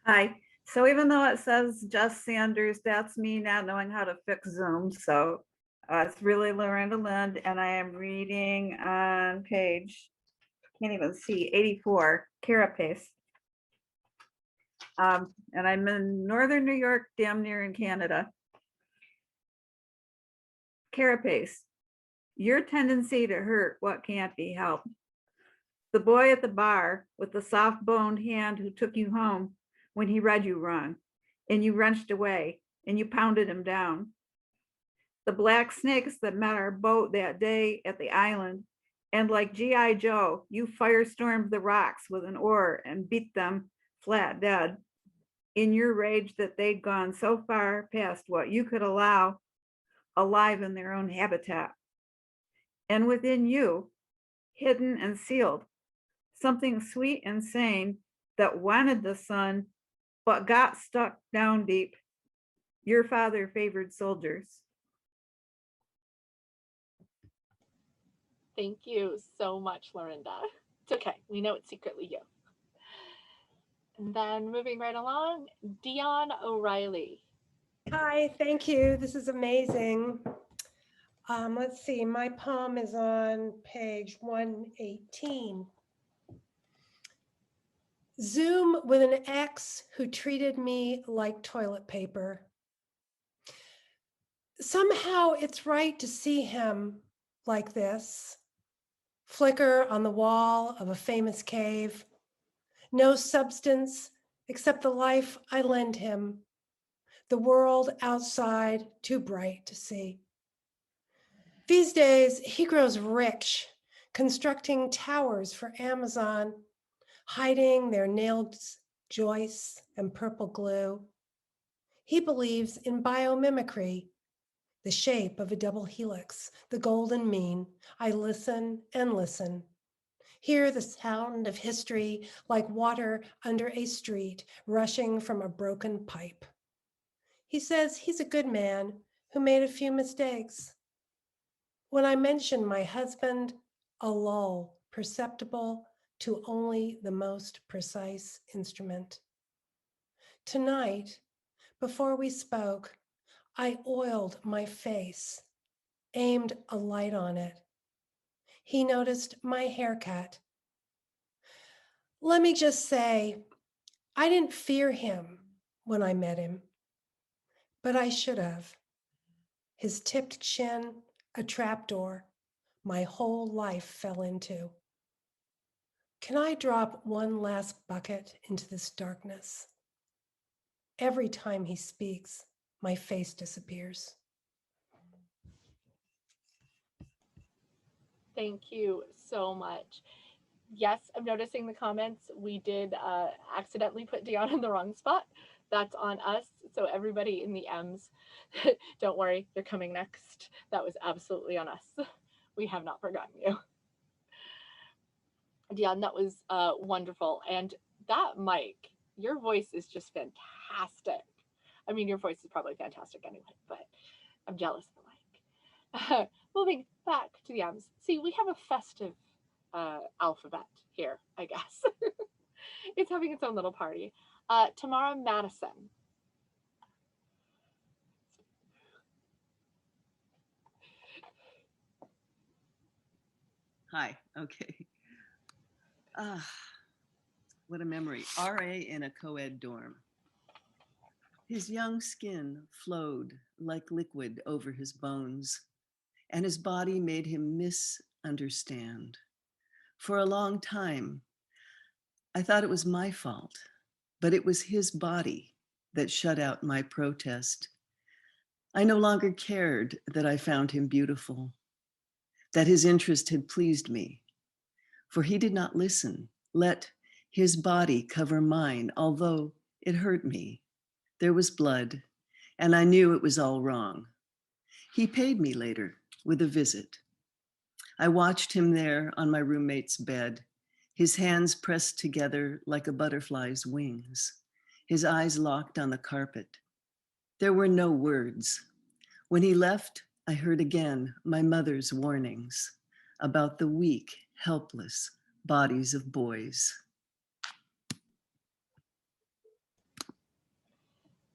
Hi. So even though it says Jess Sanders, that's me not knowing how to fix Zoom. So it's really Lorinda Lind, and I am reading on page, can't even see, 84, Carapace. And I'm in Northern New York, damn near in Canada. Carapace, your tendency to hurt what can't be helped. The boy at the bar with the soft-boned hand who took you home when he read you wrong, and you wrenched away, and you pounded him down. The black snakes that met our boat that day at the island, and like G.I. Joe, you firestormed the rocks with an oar and beat them flat dead in your rage that they'd gone so far past what you could allow alive in their own habitat. And within you, hidden and sealed, something sweet and sane that wanted the sun, but got stuck down deep. Your father favored soldiers.
Thank you so much, Lorinda. It's okay. We know it's secretly you. And then moving right along, Dion O'Reilly.
Hi, thank you. This is amazing. Let's see, my poem is on page 118. Zoom with an ex who treated me like toilet paper. Somehow it's right to see him like this. Flicker on the wall of a famous cave. No substance except the life I lend him. The world outside too bright to see. These days, he grows rich, constructing towers for Amazon, hiding their nailed joists and purple glue. He believes in biomimicry, the shape of a double helix, the golden mean. I listen and listen. Hear the sound of history like water under a street rushing from a broken pipe. He says he's a good man who made a few mistakes. When I mention my husband, a lull perceptible to only the most precise instrument. Tonight, before we spoke, I oiled my face, aimed a light on it. He noticed my haircut. Let me just say, I didn't fear him when I met him, but I should have. His tipped chin, a trapdoor my whole life fell into. Can I drop one last bucket into this darkness? Every time he speaks, my face disappears.
Thank you so much. Yes, I'm noticing the comments. We did accidentally put Dion in the wrong spot. That's on us. So everybody in the M's, don't worry, they're coming next. That was absolutely on us. We have not forgotten you. Dion, that was wonderful. And that mic, your voice is just fantastic. I mean, your voice is probably fantastic anyway, but I'm jealous of the mic. Moving back to the M's. See, we have a festive alphabet here, I guess. It's having its own little party. Tamara Madison.
Hi, okay. What a memory. RA in a co-ed dorm. His young skin flowed like liquid over his bones, and his body made him misunderstand. For a long time, I thought it was my fault, but it was his body that shut out my protest. I no longer cared that I found him beautiful, that his interest had pleased me, for he did not listen, let his body cover mine, although it hurt me. There was blood, and I knew it was all wrong. He paid me later with a visit. I watched him there on my roommate's bed, his hands pressed together like a butterfly's wings, his eyes locked on the carpet. There were no words. When he left, I heard again my mother's warnings about the weak, helpless bodies of boys.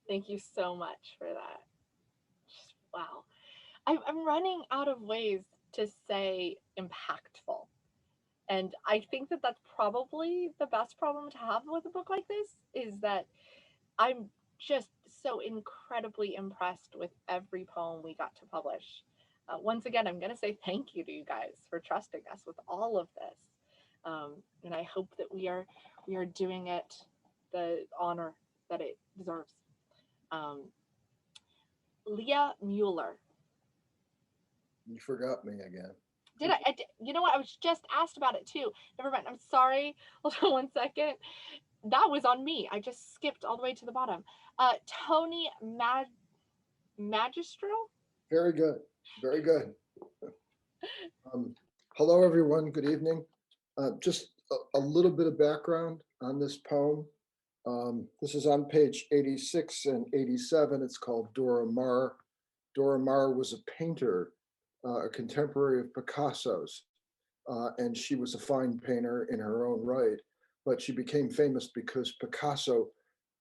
Thank you so much for that. Wow. I'm running out of ways to say impactful. And I think that that's probably the best problem to have with a book like this, is that I'm just so incredibly impressed with every poem we got to publish. Once again, I'm going to say thank you to you guys for trusting us with all of this. And I hope that we are doing it the honor that it deserves. Leah Mueller.
You forgot me again.
Did I? You know what? I was just asked about it too. Never mind. I'm sorry. Hold on one second. That was on me. I just skipped all the way to the bottom. Tony Magistral.
Very good. Very good. Hello, everyone. Good evening. Just a little bit of background on this poem. This is on page 86 and 87. It's called Dora Maar. Dora Maar was a painter, a contemporary of Picasso's, and she was a fine painter in her own right, but she became famous because Picasso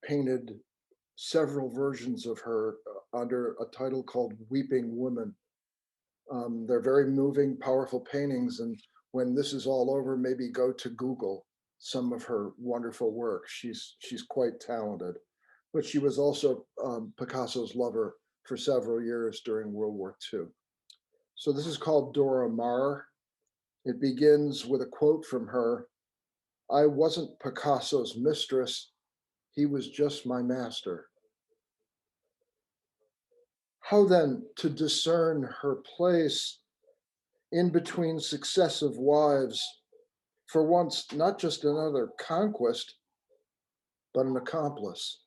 painted several versions of her under a title called Weeping Women. They're very moving, powerful paintings, and when this is all over, maybe go to Google some of her wonderful work. She's quite talented, but she was also Picasso's lover for several years during World War II. So this is called Dora Maar. It begins with a quote from her. "I wasn't Picasso's mistress, he was just my master." How then to discern her place in between successive wives, for once not just another conquest, but an accomplice,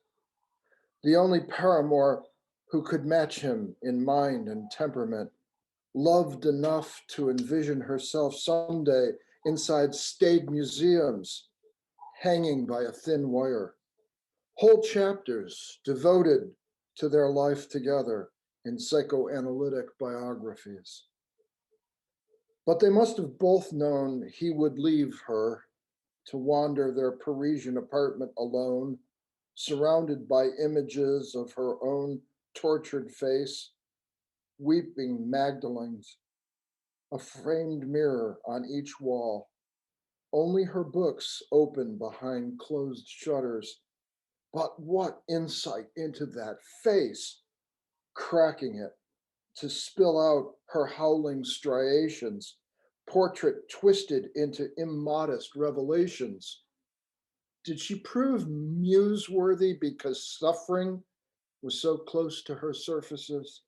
the only paramour who could match him in mind and temperament, loved enough to envision herself someday inside staid museums, hanging by a thin wire, whole chapters devoted to their life together in psychoanalytic biographies. But they must have both known he would leave her to wander their Parisian apartment alone, surrounded by images of her own tortured face, weeping Magdalenes, a framed mirror on each wall, only her books open behind closed shutters. But what insight into that face, cracking it to spill out her howling striations, portrait twisted into immodest revelations. Did she prove muse-worthy because suffering was so close to her surfaces?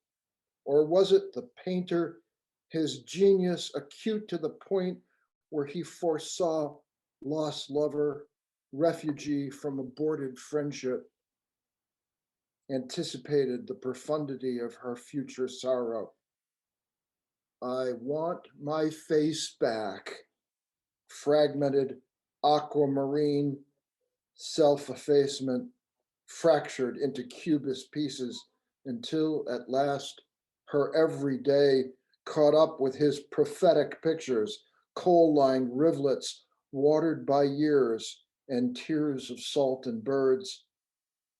Or was it the painter, his genius acute to the point where he foresaw lost lover, refugee from aborted friendship, anticipated the profundity of her future sorrow? I want my face back, fragmented aquamarine, self-effacement, fractured into cubist pieces until at last her every day caught up with his prophetic pictures, coal-lined rivulets watered by years and tears of salt and birds,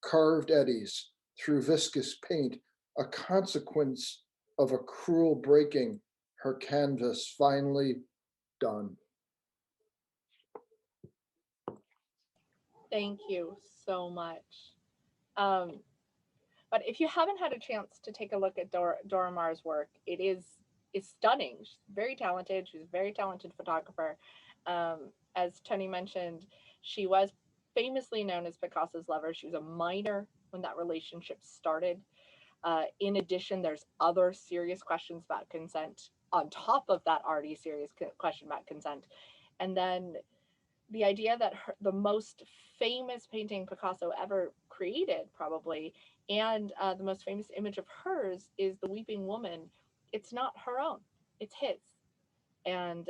carved eddies through viscous paint, a consequence of a cruel breaking, her canvas finally done.
Thank you so much. But if you haven't had a chance to take a look at Dora Maar's work, it's stunning. She's very talented. She's a very talented photographer. As Tony mentioned, she was famously known as Picasso's lover. She was a minor when that relationship started. In addition, there's other serious questions about consent on top of that already serious question about consent. And then the idea that the most famous painting Picasso ever created probably. And the most famous image of hers is the weeping woman. It's not her own, it's his. And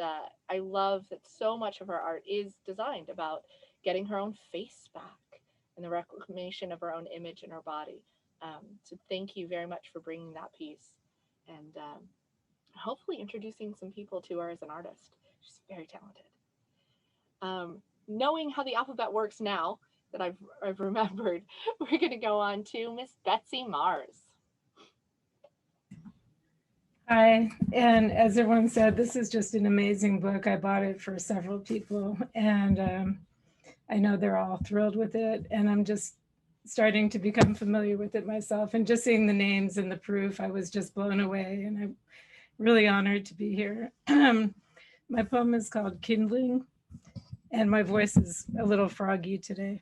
I love that so much of her art is designed about getting her own face back and the reclamation of her own image in her body. So thank you very much for bringing that piece, and hopefully introducing some people to her as an artist. She's very talented. Knowing how the alphabet works now that I've remembered, we're going to go on to Miss Betsy Mars.
Hi, and as everyone said, this is just an amazing book. I bought it for several people, and I know they're all thrilled with it, and I'm just starting to become familiar with it myself. And just seeing the names and the proof, I was just blown away, and I'm really honored to be here. My poem is called Kindling, and my voice is a little froggy today.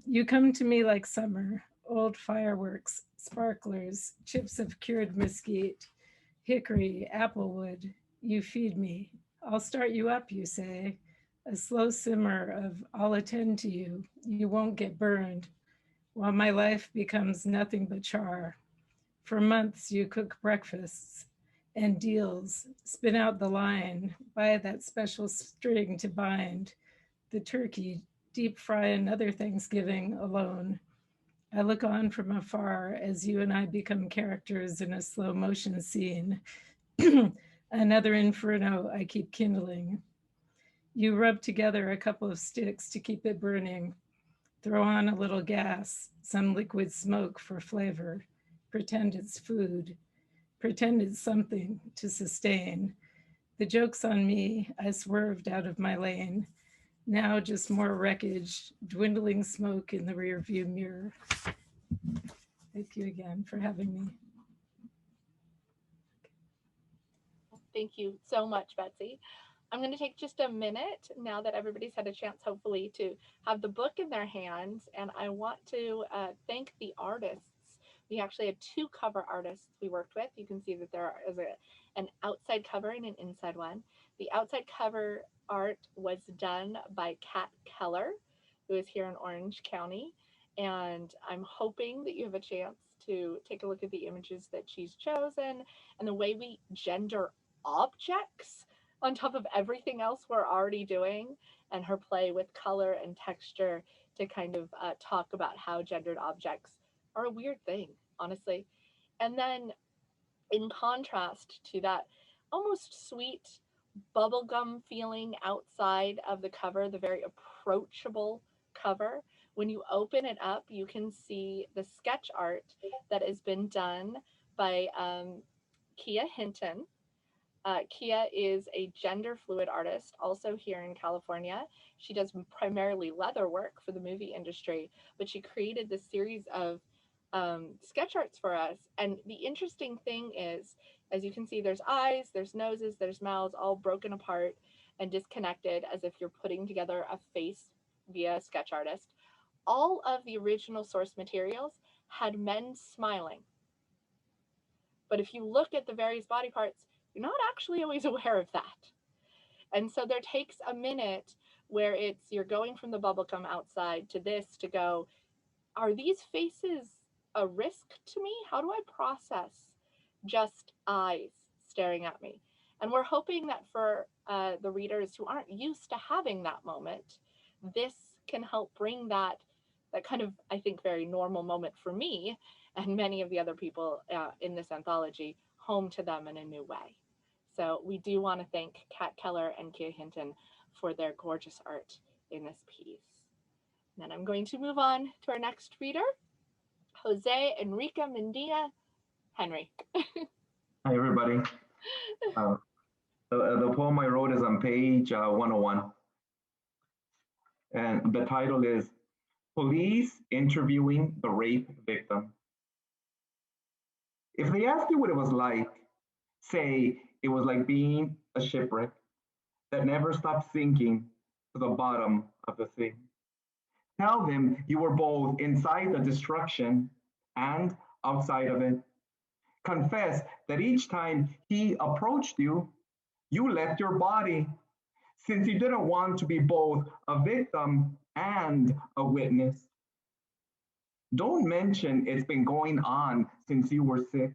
You come to me like summer, old fireworks, sparklers, chips of cured mesquite, hickory, applewood. You feed me. I'll start you up, you say. A slow simmer of I'll attend to you. You won't get burned. While my life becomes nothing but char. For months you cook breakfasts and deals, spin out the line, buy that special string to bind the turkey, deep fry another Thanksgiving alone. I look on from afar as you and I become characters in a slow motion scene. Another inferno I keep kindling. You rub together a couple of sticks to keep it burning. Throw on a little gas, some liquid smoke for flavor. Pretend it's food. Pretend it's something to sustain. The joke's on me. I swerved out of my lane. Now just more wreckage, dwindling smoke in the rearview mirror. Thank you again for having me.
Thank you so much, Betsy. I'm going to take just a minute now that everybody's had a chance, hopefully, to have the book in their hands. And I want to thank the artists. We actually had 2 cover artists we worked with. You can see that there is an outside cover and an inside one. The outside cover art was done by Kat Keller, who is here in Orange County. And I'm hoping that you have a chance to take a look at the images that she's chosen and the way we gender objects on top of everything else we're already doing, and her play with color and texture to kind of talk about how gendered objects are a weird thing, honestly. And then in contrast to that almost sweet bubblegum feeling outside of the cover, the very approachable cover, when you open it up, you can see the sketch art that has been done by Kia Hinton. Kia is a gender fluid artist, also here in California. She does primarily leather work for the movie industry, but she created this series of sketch arts for us. And the interesting thing is, as you can see, there's eyes, there's noses, there's mouths, all broken apart and disconnected as if you're putting together a face via a sketch artist. All of the original source materials had men smiling. But if you look at the various body parts, you're not actually always aware of that. And so there takes a minute where you're going from the bubblegum outside to this to go, are these faces a risk to me? How do I process just eyes staring at me? And we're hoping that for the readers who aren't used to having that moment, this can help bring that kind of, I think, very normal moment for me and many of the other people in this anthology home to them in a new way. So we do want to thank Kat Keller and Kia Hinton for their gorgeous art in this piece. And then I'm going to move on to our next reader, Jose Enrique Mendia. Henry.
Hi, everybody. The poem I wrote is on page 101. And the title is Police Interviewing the Rape Victim. If they ask you what it was like, say it was like being a shipwreck that never stopped sinking to the bottom of the sea. Tell them you were both inside the destruction and outside of it. Confess that each time he approached you, you left your body, since you didn't want to be both a victim and a witness. Don't mention it's been going on since you were 6.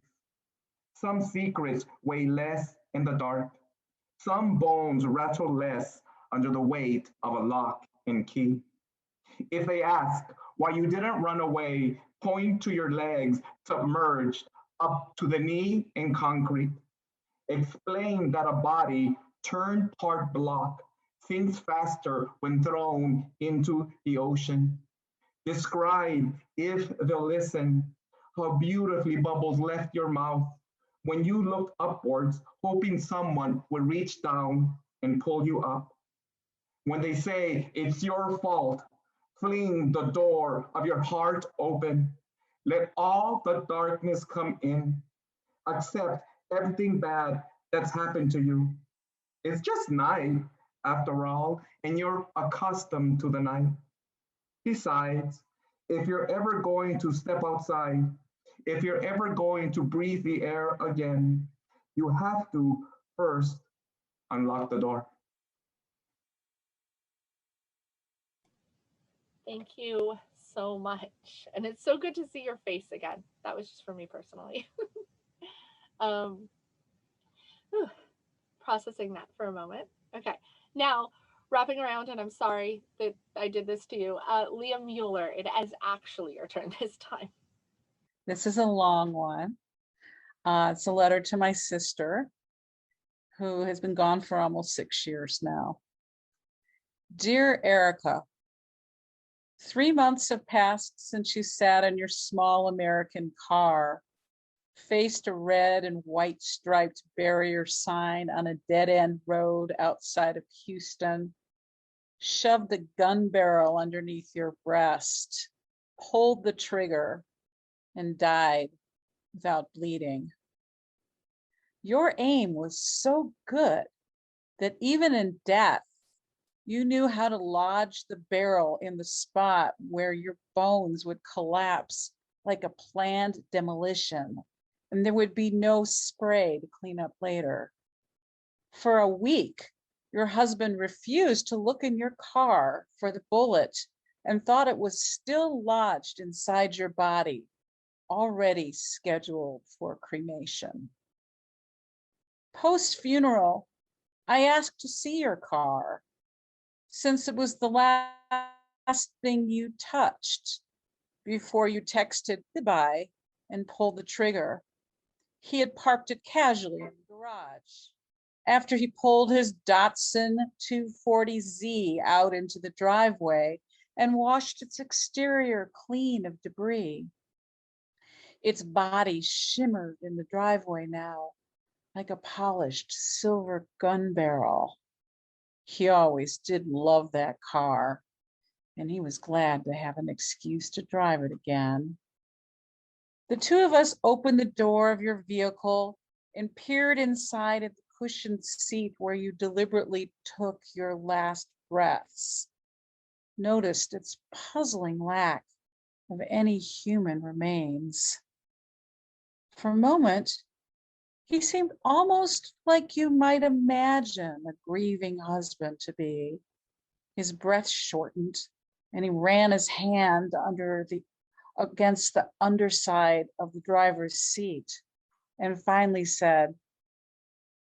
Some secrets weigh less in the dark. Some bones rattle less under the weight of a lock and key. If they ask why you didn't run away, point to your legs submerged up to the knee in concrete. Explain that a body turned part block sinks faster when thrown into the ocean. Describe, if they'll listen, how beautifully bubbles left your mouth when you looked upwards, hoping someone would reach down and pull you up. When they say it's your fault, fling the door of your heart open. Let all the darkness come in. Accept everything bad that's happened to you. It's just night, after all, and you're accustomed to the night. Besides, if you're ever going to step outside, if you're ever going to breathe the air again, you have to first unlock the door.
Thank you so much. And it's so good to see your face again. That was just for me personally. Whew, processing that for a moment. Okay, now wrapping around, and I'm sorry that I did this to you. Liam Mueller, it is actually your turn this time.
This is a long one. It's a letter to my sister, who has been gone for almost 6 years now. Dear Erica, 3 months have passed since you sat in your small American car, faced a red and white striped barrier sign on a dead-end road outside of Houston, shoved the gun barrel underneath your breast, pulled the trigger, and died without bleeding. Your aim was so good that even in death, you knew how to lodge the barrel in the spot where your bones would collapse like a planned demolition, and there would be no spray to clean up later. For a week, your husband refused to look in your car for the bullet and thought it was still lodged inside your body, already scheduled for cremation. Post-funeral, I asked to see your car, since it was the last thing you touched before you texted goodbye and pulled the trigger. He had parked it casually in the garage after he pulled his Datsun 240Z out into the driveway and washed its exterior clean of debris. Its body shimmered in the driveway now, like a polished silver gun barrel. He always did love that car, and he was glad to have an excuse to drive it again. The two of us opened the door of your vehicle and peered inside at the cushioned seat where you deliberately took your last breaths. Noticed its puzzling lack of any human remains. For a moment, he seemed almost like you might imagine a grieving husband to be. His breath shortened, and he ran his hand against the underside of the driver's seat, and finally said,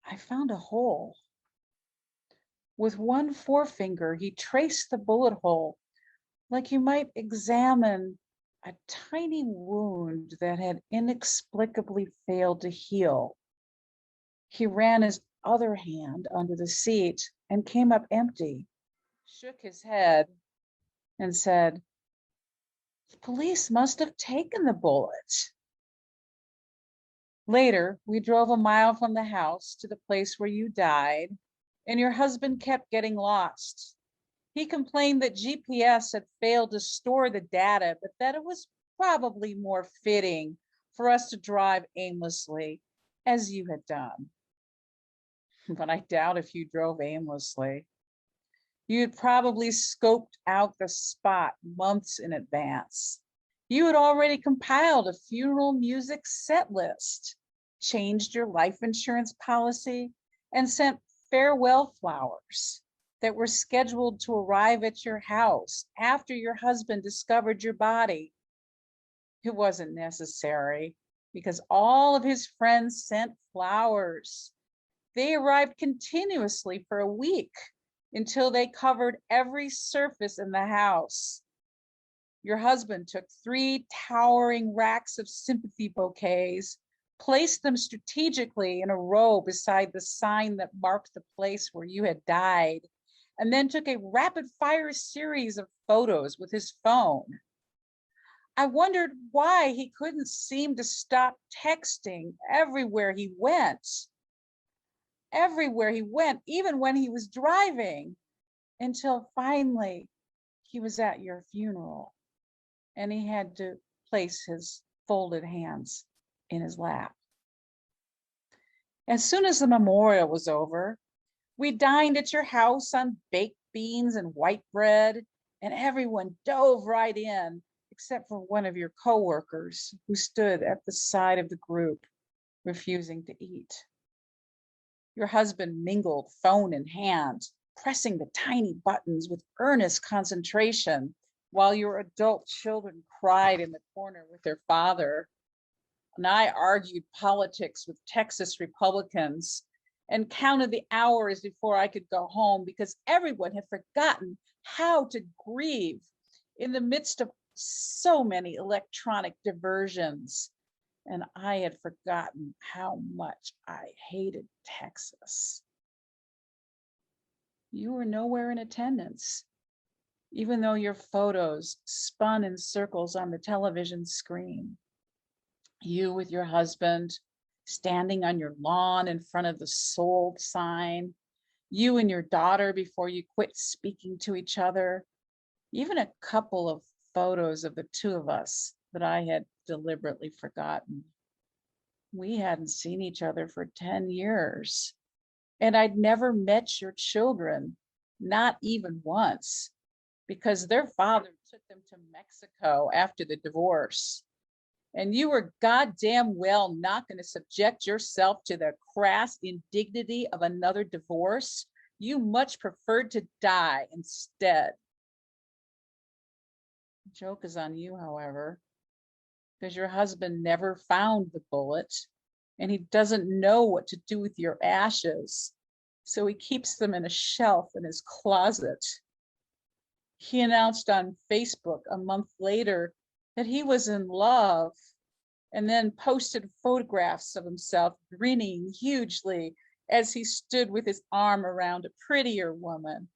I found a hole. With one forefinger, he traced the bullet hole, like you might examine a tiny wound that had inexplicably failed to heal. He ran his other hand under the seat and came up empty, shook his head, and said, the police must have taken the bullet. Later, we drove a mile from the house to the place where you died, and your husband kept getting lost. He complained that GPS had failed to store the data, but that it was probably more fitting for us to drive aimlessly, as you had done. But I doubt if you drove aimlessly. You had probably scoped out the spot months in advance. You had already compiled a funeral music set list, changed your life insurance policy, and sent farewell flowers that were scheduled to arrive at your house after your husband discovered your body. It wasn't necessary because all of his friends sent flowers. They arrived continuously for a week until they covered every surface in the house. Your husband took 3 towering racks of sympathy bouquets, placed them strategically in a row beside the sign that marked the place where you had died, and then took a rapid-fire series of photos with his phone. I wondered why he couldn't seem to stop texting everywhere he went. Everywhere he went, even when he was driving, until finally he was at your funeral and he had to place his folded hands in his lap. As soon as the memorial was over, we dined at your house on baked beans and white bread, and everyone dove right in, except for one of your coworkers who stood at the side of the group, refusing to eat. Your husband mingled phone in hand, pressing the tiny buttons with earnest concentration, while your adult children cried in the corner with their father. And I argued politics with Texas Republicans and counted the hours before I could go home because everyone had forgotten how to grieve in the midst of so many electronic diversions. And I had forgotten how much I hated Texas. You were nowhere in attendance, even though your photos spun in circles on the television screen. You with your husband standing on your lawn in front of the sold sign, you and your daughter before you quit speaking to each other, even a couple of photos of the two of us that I had deliberately forgotten. We hadn't seen each other for 10 years, and I'd never met your children, not even once, because their father took them to Mexico after the divorce. And you were goddamn well not going to subject yourself to the crass indignity of another divorce. You much preferred to die instead. The joke is on you, however, because your husband never found the bullet and he doesn't know what to do with your ashes. So he keeps them in a shelf in his closet. He announced on Facebook a month later that he was in love, and then posted photographs of himself grinning hugely as he stood with his arm around a prettier woman.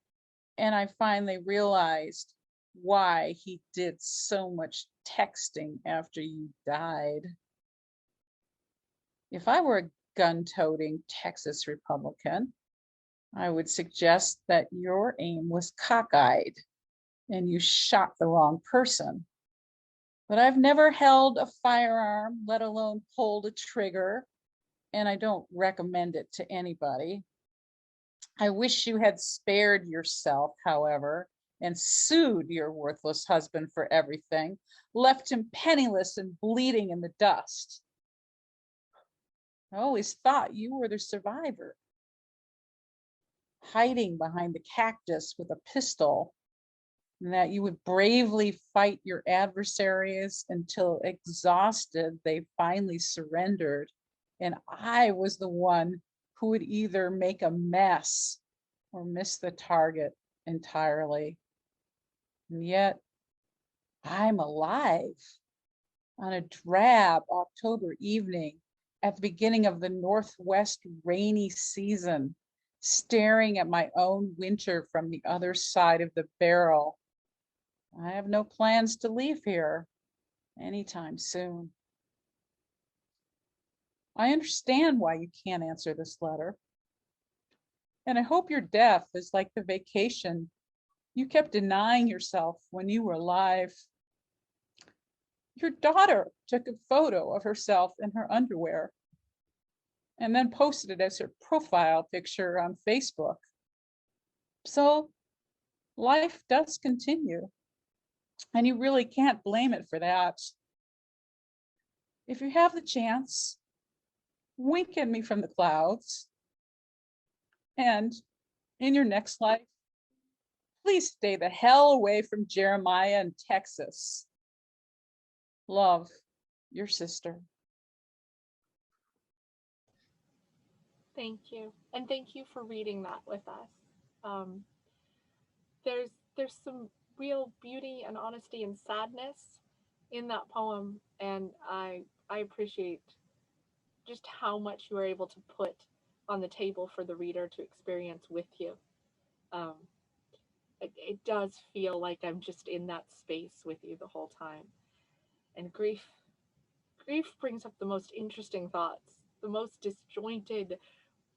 And I finally realized why he did so much texting after you died. If I were a gun-toting Texas Republican, I would suggest that your aim was cockeyed and you shot the wrong person. But I've never held a firearm, let alone pulled a trigger, and I don't recommend it to anybody. I wish you had spared yourself, however, and sued your worthless husband for everything, left him penniless and bleeding in the dust. I always thought you were the survivor, hiding behind the cactus with a pistol, and that you would bravely fight your adversaries until exhausted, they finally surrendered. And I was the one who would either make a mess or miss the target entirely. And yet I'm alive on a drab October evening at the beginning of the Northwest rainy season, staring at my own winter from the other side of the barrel. I have no plans to leave here anytime soon. I understand why you can't answer this letter. And I hope your death is like the vacation you kept denying yourself when you were alive. Your daughter took a photo of herself in her underwear and then posted it as her profile picture on Facebook. So life does continue, and you really can't blame it for that. If you have the chance, wink at me from the clouds. And in your next life, please stay the hell away from Jeremiah and Texas. Love, your sister.
Thank you. And thank you for reading that with us. Um, there's some real beauty and honesty and sadness in that poem, and I appreciate just how much you are able to put on the table for the reader to experience with you. Um, it does feel like I'm just in that space with you the whole time. And grief brings up the most interesting thoughts, the most disjointed,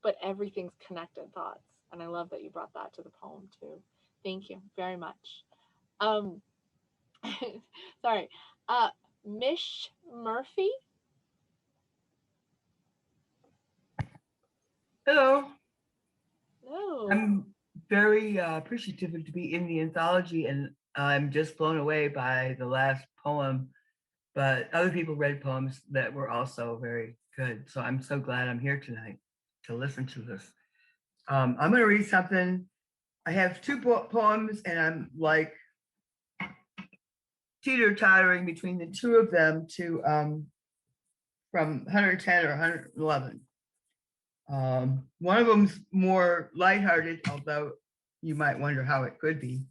but everything's connected thoughts. And I love that you brought that to the poem too. Thank you very much. Um, sorry, Mish Murphy.
Hello.
Hello.
I'm very appreciative to be in the anthology, and I'm just blown away by the last poem. But other people read poems that were also very good. So I'm so glad I'm here tonight to listen to this. I'm going to read something. I have two poems, and I'm like teeter-tottering between the two of them to from 110 or 111. One of them's more lighthearted, although you might wonder how it could be.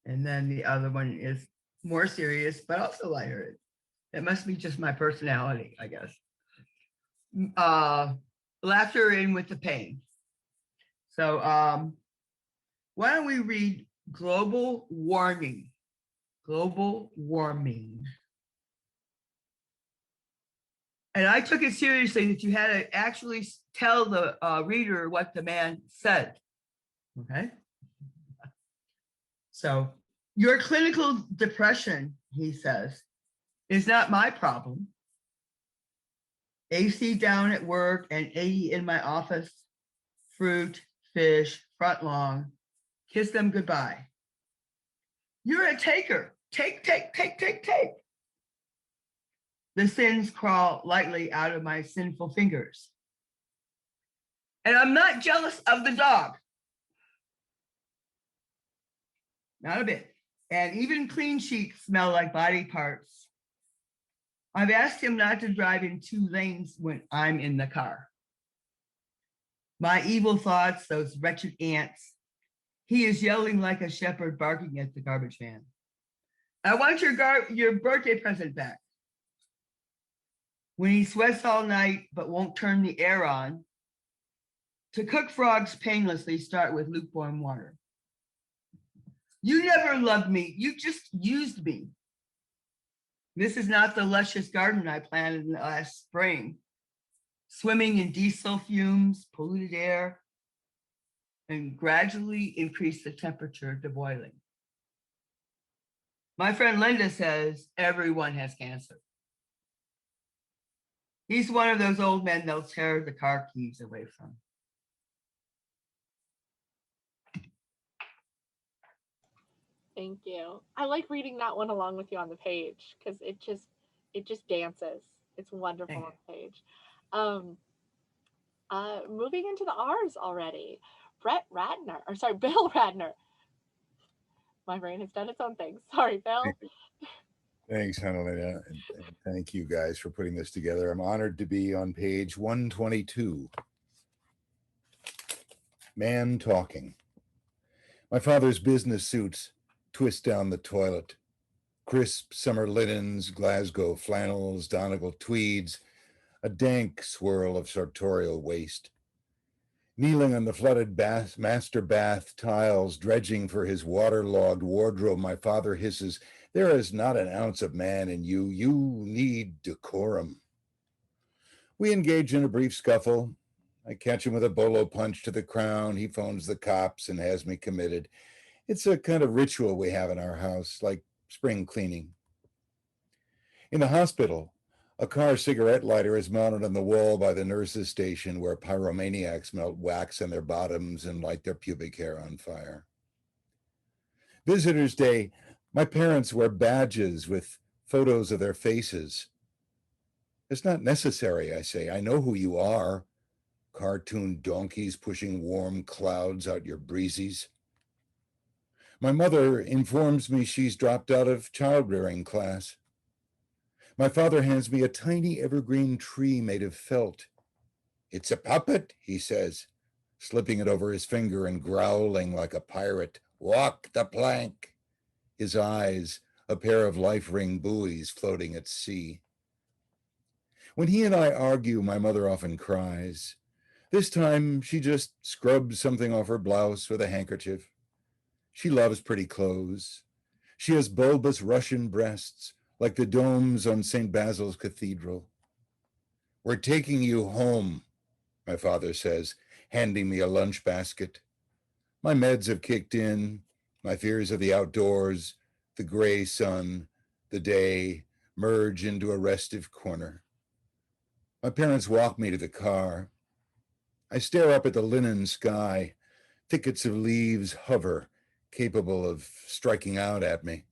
And then the other one is more serious, but also lighthearted. It must be just my personality, I guess. Laughter in with the pain. So why don't we read Global Warming? Global Warming. And I took it seriously that you had to actually tell the reader what the man said, okay? So, your clinical depression, he says, is not my problem. AC down at work and 80 in my office, fruit, fish, front lawn, kiss them goodbye. You're a taker, take. The sins crawl lightly out of my sinful fingers. And I'm not jealous of the dog. Not a bit. And even clean sheets smell like body parts. I've asked him not to drive in 2 lanes when I'm in the car. My evil thoughts, those wretched ants. He is yelling like a shepherd barking at the garbage man. I want your birthday present back. When he sweats all night but won't turn the air on. To cook frogs painlessly, start with lukewarm water. You never loved me, you just used me. This is not the luscious garden I planted last spring, swimming in diesel fumes, polluted air, and gradually increase the temperature to boiling. My friend Linda says everyone has cancer. He's one of those old men they'll tear the car keys away from.
Thank you. I like reading that one along with you on the page because it just dances. It's wonderful on the page. Moving into the R's already. Bill Radner. My brain has done its own thing. Sorry, Bill.
Thanks, Annalena, and thank you guys for putting this together. I'm honored to be on page 122. Man talking. My father's business suits twist down the toilet. Crisp summer linens, Glasgow flannels, Donegal tweeds, a dank swirl of sartorial waste. Kneeling on the flooded master bath tiles, dredging for his waterlogged wardrobe, my father hisses, "There is not an ounce of man in you. You need decorum." We engage in a brief scuffle. I catch him with a bolo punch to the crown. He phones the cops and has me committed. It's a kind of ritual we have in our house, like spring cleaning. In the hospital, a car cigarette lighter is mounted on the wall by the nurses' station where pyromaniacs melt wax on their bottoms and light their pubic hair on fire. Visitors' Day, my parents wear badges with photos of their faces. It's not necessary, I say. I know who you are. Cartoon donkeys pushing warm clouds out your breezies. My mother informs me she's dropped out of child-rearing class. My father hands me a tiny evergreen tree made of felt. "It's a puppet," he says, slipping it over his finger and growling like a pirate. "Walk the plank." His eyes, a pair of life ring buoys floating at sea. When he and I argue, my mother often cries. This time, she just scrubs something off her blouse with a handkerchief. She loves pretty clothes. She has bulbous Russian breasts, like the domes on St. Basil's Cathedral. "We're taking you home," my father says, handing me a lunch basket. My meds have kicked in, my fears of the outdoors, the gray sun, the day, merge into a restive corner. My parents walk me to the car. I stare up at the linen sky. Thickets of leaves hover, capable of striking out at me.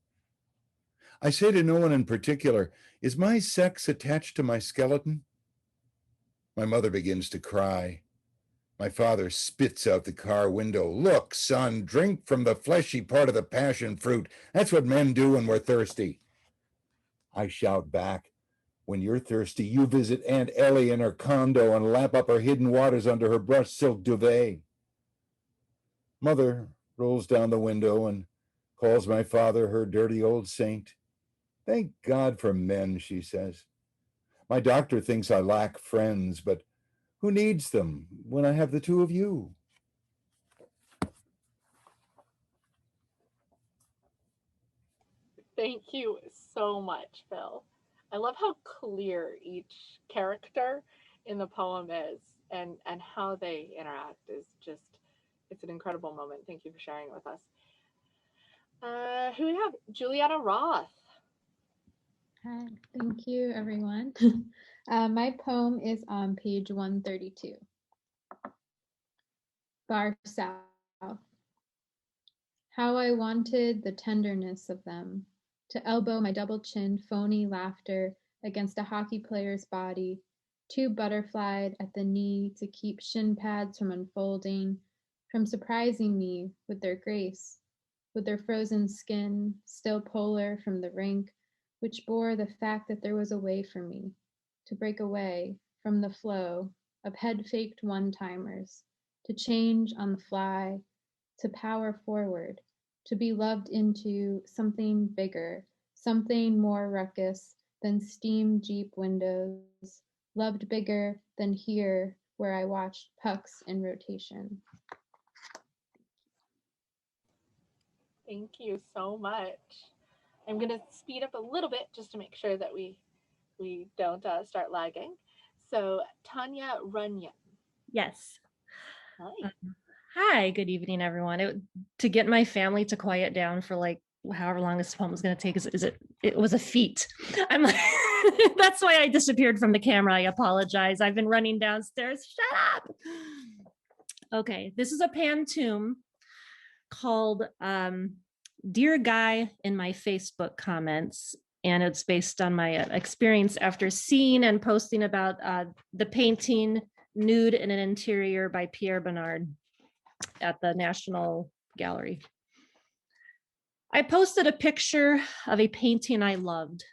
I say to no one in particular, "Is my sex attached to my skeleton?" My mother begins to cry. My father spits out the car window. "Look, son, drink from the fleshy part of the passion fruit. That's what men do when we're thirsty." I shout back, "When you're thirsty, you visit Aunt Ellie in her condo and lap up her hidden waters under her brushed silk duvet." Mother rolls down the window and calls my father her dirty old saint. "Thank God for men," she says. "My doctor thinks I lack friends, but who needs them when I have the two of you?"
Thank you so much, Phil. I love how clear each character in the poem is and how they interact is just, it's an incredible moment. Thank you for sharing it with us. Who we have? Julianna Roth.
Hi, thank you, everyone. My poem is on page 132. Far South. How I wanted the tenderness of them, to elbow my double-chinned phony laughter against a hockey player's body, too butterflied at the knee to keep shin pads from unfolding, from surprising me with their grace, with their frozen skin, still polar from the rink, which bore the fact that there was a way for me to break away from the flow of head-faked one-timers, to change on the fly, to power forward, to be loved into something bigger, something more ruckus than steam Jeep windows, loved bigger than here where I watched pucks in rotation.
Thank you so much. I'm going to speed up a little bit just to make sure that we don't start lagging. So Tanya Runyon.
Yes.
Hi.
Hi, good evening, everyone. To get my family to quiet down for like however long this poem was going to take, it was a feat. I'm like, that's why I disappeared from the camera. I apologize. I've been running downstairs. Shut up. Okay, this is a pantoum called Dear Guy in My Facebook Comments. And it's based on my experience after seeing and posting about the painting Nude in an Interior by Pierre Bernard at the National Gallery. I posted a picture of a painting I loved.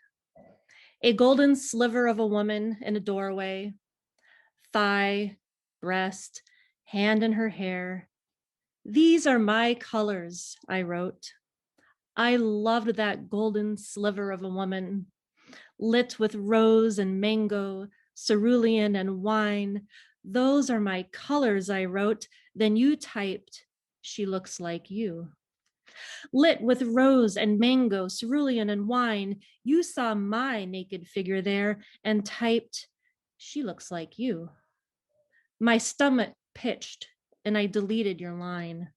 A golden sliver of a woman in a doorway, thigh, breast, hand in her hair. "These are my colors," I wrote. I loved that golden sliver of a woman, lit with rose and mango, cerulean and wine. "Those are my colors," I wrote. Then you typed, "She looks like you." Lit with rose and mango, cerulean and wine, you saw my naked figure there and typed, "She looks like you." My stomach pitched and I deleted your line.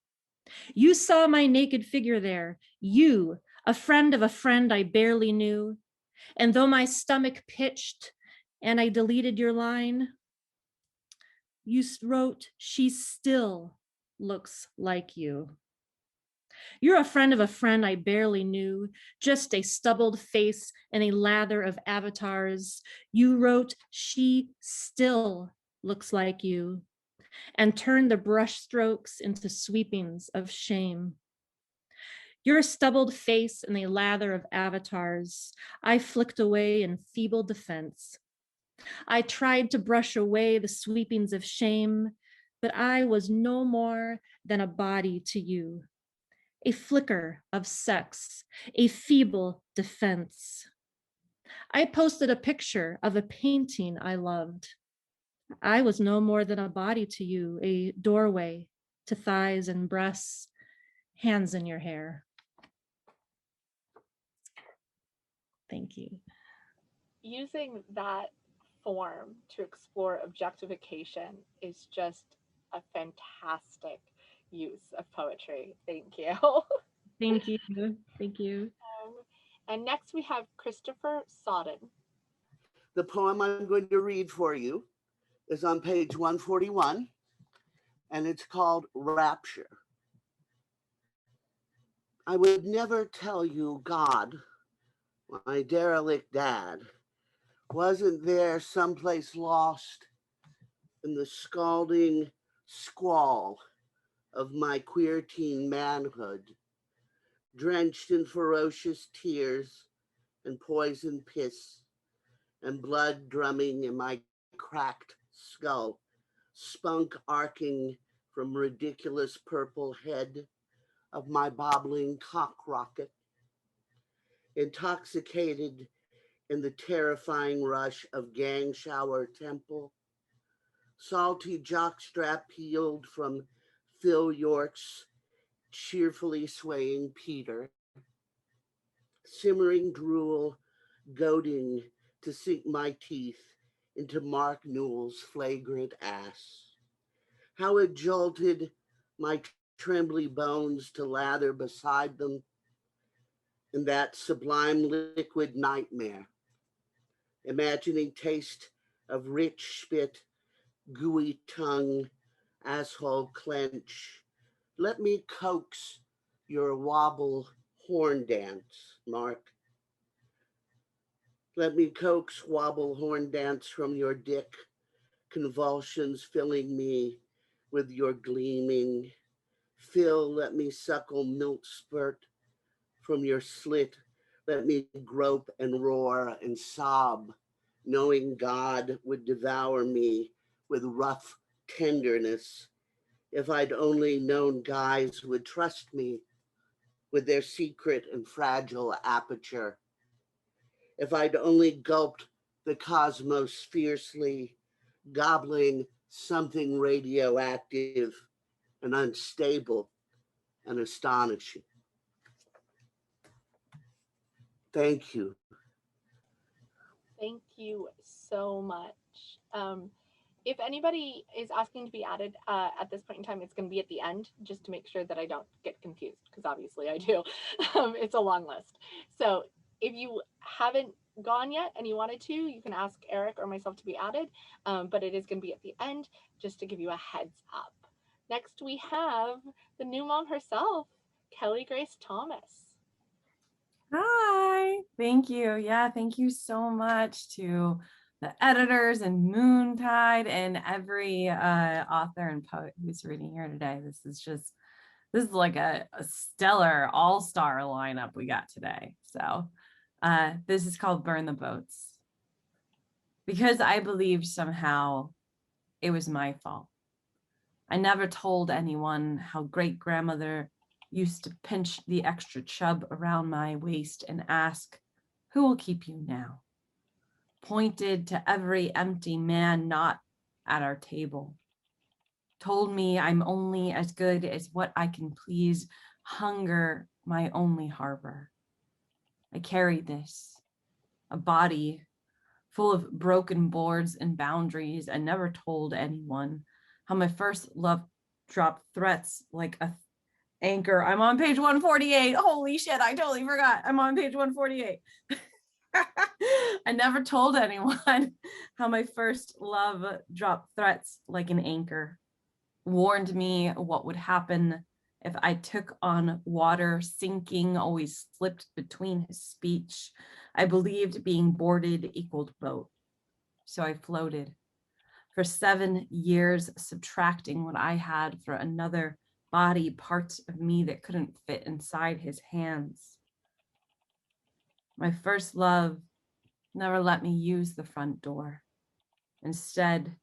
You saw my naked figure there, you, a friend of a friend I barely knew. And though my stomach pitched and I deleted your line, you wrote, "She still looks like you." You're a friend of a friend I barely knew, just a stubbled face and a lather of avatars. You wrote, "She still looks like you," and turned the brush strokes into sweepings of shame. Your stubbled face in a lather of avatars, I flicked away in feeble defense. I tried to brush away the sweepings of shame, but I was no more than a body to you, a flicker of sex, a feeble defense. I posted a picture of a painting I loved. I was no more than a body to you, a doorway to thighs and breasts, hands in your hair. Thank you.
Using that form to explore objectification is just a fantastic use of poetry. Thank you.
Thank you. Thank you.
And next we have Christopher Sodden.
The poem I'm going to read for you is on page 141, and it's called Rapture. I would never tell you God, my derelict dad, wasn't there someplace lost in the scalding squall of my queer teen manhood, drenched in ferocious tears and poison piss and blood drumming in my cracked skull, spunk arcing from ridiculous purple head of my bobbling cock rocket, intoxicated in the terrifying rush of gang shower temple, salty jockstrap peeled from Phil York's cheerfully swaying Peter, simmering drool goading to sink my teeth into Mark Newell's flagrant ass. How it jolted my trembly bones to lather beside them in that sublime liquid nightmare, imagining taste of rich spit, gooey tongue, asshole clench. Let me coax your wobble horn dance, Mark. Let me coax wobble horn dance from your dick, convulsions filling me with your gleaming. Fill, let me suckle milk spurt from your slit. Let me grope and roar and sob, knowing God would devour me with rough tenderness. If I'd only known guys would trust me with their secret and fragile aperture. If I'd only gulped the cosmos fiercely, gobbling something radioactive and unstable and astonishing. Thank you.
Thank you so much. If anybody is asking to be added at this point in time, it's going to be at the end, just to make sure that I don't get confused, because obviously I do. It's a long list. So if you haven't gone yet and you wanted to, you can ask Eric or myself to be added, but it is going to be at the end, just to give you a heads up. Next, we have the new mom herself, Kelly Grace Thomas.
Hi, thank you. Yeah, thank you so much to the editors and Moontide and every author and poet who's reading here today. This is like a stellar all-star lineup we got today. So this is called Burn the Boats. Because I believed somehow it was my fault. I never told anyone how great-grandmother used to pinch the extra chub around my waist and ask, "Who will keep you now?" Pointed to every empty man not at our table. Told me I'm only as good as what I can please, hunger my only harbor. I carried this, a body full of broken boards and boundaries, and never told anyone how my first love dropped threats like a anchor. I'm on page 148. Holy shit, I totally forgot. I'm on page 148. I never told anyone how my first love dropped threats like an anchor. Warned me what would happen if I took on water. Sinking always slipped between his speech. I believed being boarded equaled boat. So I floated for 7 years, subtracting what I had for another body parts of me that couldn't fit inside his hands. My first love never let me use the front door. Instead,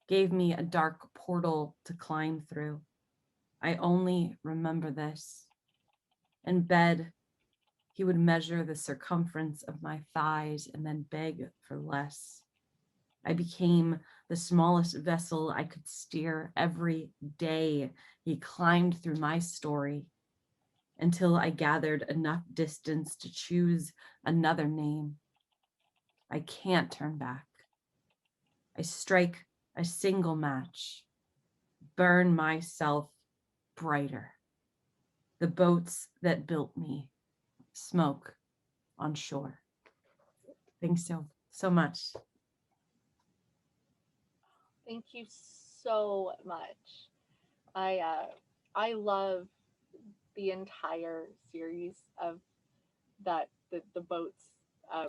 gave me a dark portal to climb through. I only remember this. In bed, he would measure the circumference of my thighs and then beg for less. I became the smallest vessel I could steer every day. He climbed through my story until I gathered enough distance to choose another name. I can't turn back. I strike a single match, burn myself brighter. The boats that built me smoke on shore. Thanks so much.
Thank you so much. I love the entire series of that the boats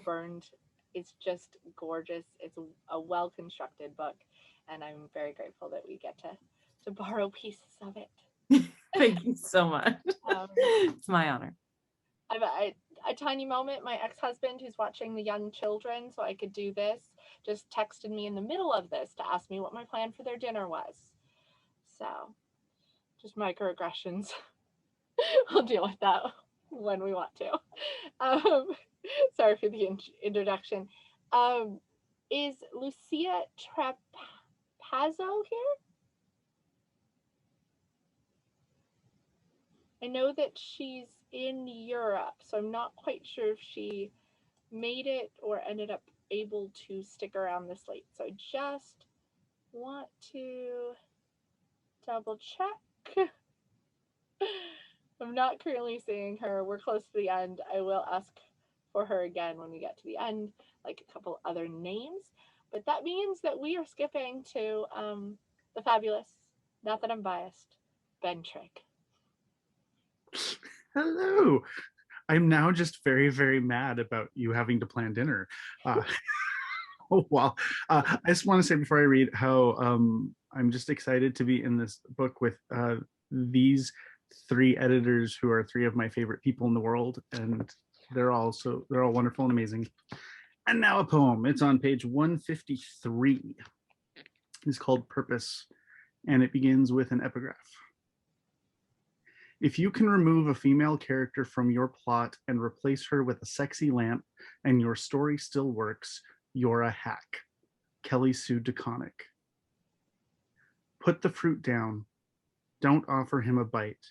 burned. It's just gorgeous. It's a well-constructed book, and I'm very grateful that we get to borrow pieces of it.
Thank you so much. It's my honor.
A tiny moment, my ex-husband, who's watching the young children so I could do this, just texted me in the middle of this to ask me what my plan for their dinner was. So, just microaggressions. We'll deal with that when we want to. Sorry for the introduction. Is Lucia Trapazzo here? I know that she's in Europe, so I'm not quite sure if she made it or ended up able to stick around this late. So I just want to double check. I'm not currently seeing her. We're close to the end. I will ask for her again when we get to the end, like a couple other names. But that means that we are skipping to the fabulous, not that I'm biased, Ben Trick.
Hello. I'm now just very, very mad about you having to plan dinner. Oh, wow. I just want to say before I read how I'm just excited to be in this book with these three editors who are three of my favorite people in the world, and they're all wonderful and amazing. And now a poem. It's on page 153. It's called Purpose, and it begins with an epigraph. If you can remove a female character from your plot and replace her with a sexy lamp and your story still works, you're a hack. Kelly Sue DeConnick. Put the fruit down. Don't offer him a bite.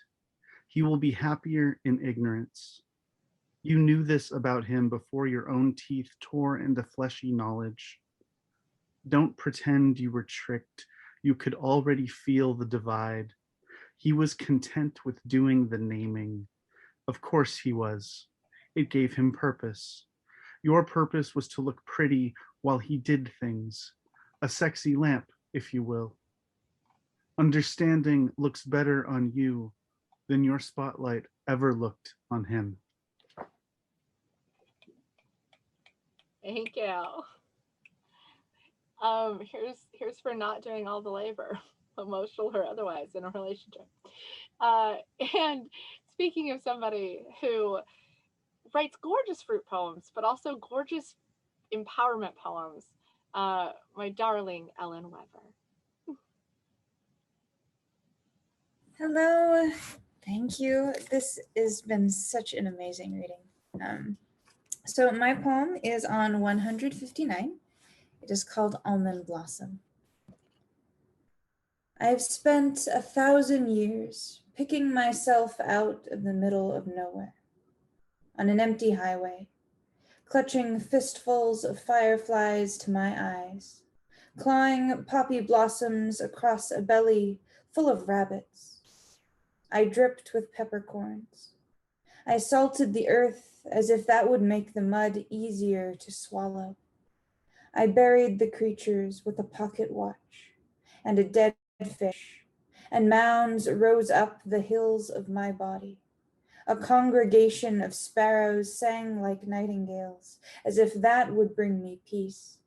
He will be happier in ignorance. You knew this about him before your own teeth tore into fleshy knowledge. Don't pretend you were tricked. You could already feel the divide. He was content with doing the naming. Of course he was. It gave him purpose. Your purpose was to look pretty while he did things. A sexy lamp, if you will. Understanding looks better on you than your spotlight ever looked on him.
Thank you. Here's for not doing all the labor, emotional or otherwise, in a relationship. And speaking of somebody who writes gorgeous fruit poems, but also gorgeous empowerment poems, my darling Ellen Weber.
Hello, thank you. This has been such an amazing reading. So my poem is on 159. It is called Almond Blossom. I've spent 1,000 years picking myself out of the middle of nowhere, on an empty highway, clutching fistfuls of fireflies to my eyes, clawing poppy blossoms across a belly full of rabbits. I dripped with peppercorns. I salted the earth as if that would make the mud easier to swallow. I buried the creatures with a pocket watch and a dead fish, and mounds rose up the hills of my body. A congregation of sparrows sang like nightingales, as if that would bring me peace.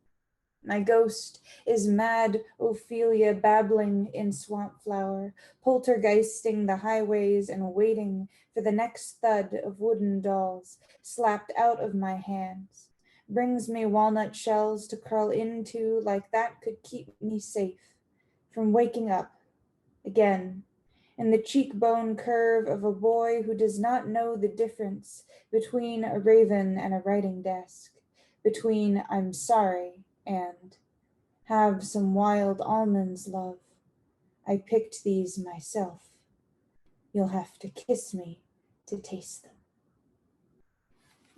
My ghost is mad Ophelia babbling in swamp flower, poltergeisting the highways and waiting for the next thud of wooden dolls slapped out of my hands. Brings me walnut shells to curl into like that could keep me safe from waking up again in the cheekbone curve of a boy who does not know the difference between a raven and a writing desk, between I'm sorry and have some wild almonds, love. I picked these myself. You'll have to kiss me to taste them.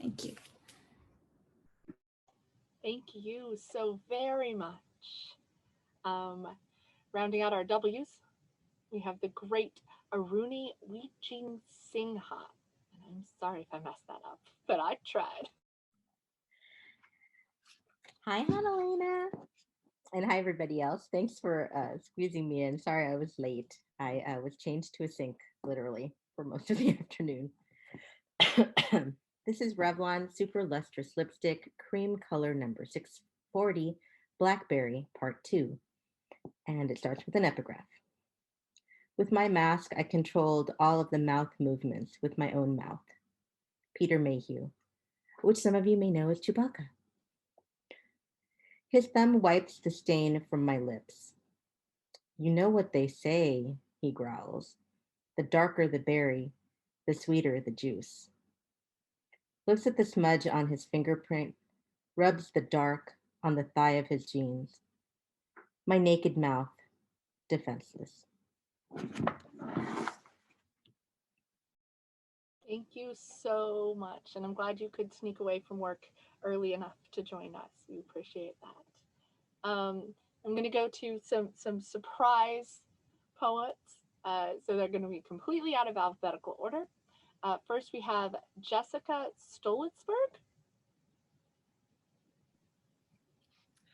Thank you.
Thank you so very much. Rounding out our W's, we have the great Aruni Weejing Singha. And I'm sorry if I messed that up, but I tried.
Hi, Hannelena. And hi, everybody else. Thanks for squeezing me in. Sorry I was late. I was changed to a sink, literally, for most of the afternoon. This is Revlon Super Lustrous Lipstick, cream color number 640, Blackberry, part 2. And it starts with an epigraph. With my mask, I controlled all of the mouth movements with my own mouth. Peter Mayhew, which some of you may know as Chewbacca. His thumb wipes the stain from my lips. You know what they say, he growls. The darker the berry, the sweeter the juice. Looks at the smudge on his fingerprint, rubs the dark on the thigh of his jeans. My naked mouth, defenseless.
Thank you so much. And I'm glad you could sneak away from work early enough to join us. We appreciate that. I'm going to go to some surprise poets. So they're going to be completely out of alphabetical order. First, we have Jessica Stolitsberg.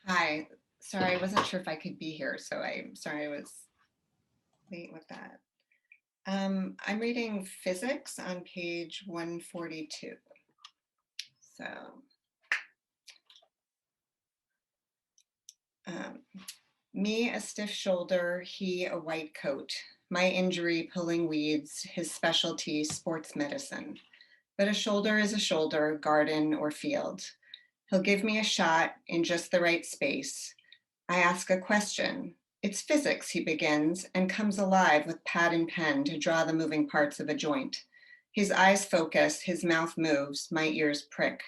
Hi, sorry, I wasn't sure if I could be here, so I'm sorry I was late with that. I'm reading Physics on page 142. So, me a stiff shoulder, he a white coat. My injury pulling weeds, his specialty sports medicine. But a shoulder is a shoulder, garden or field. He'll give me a shot in just the right space. I ask a question. It's physics, he begins, and comes alive with pad and pen to draw the moving parts of a joint. His eyes focus, his mouth moves, my ears prick.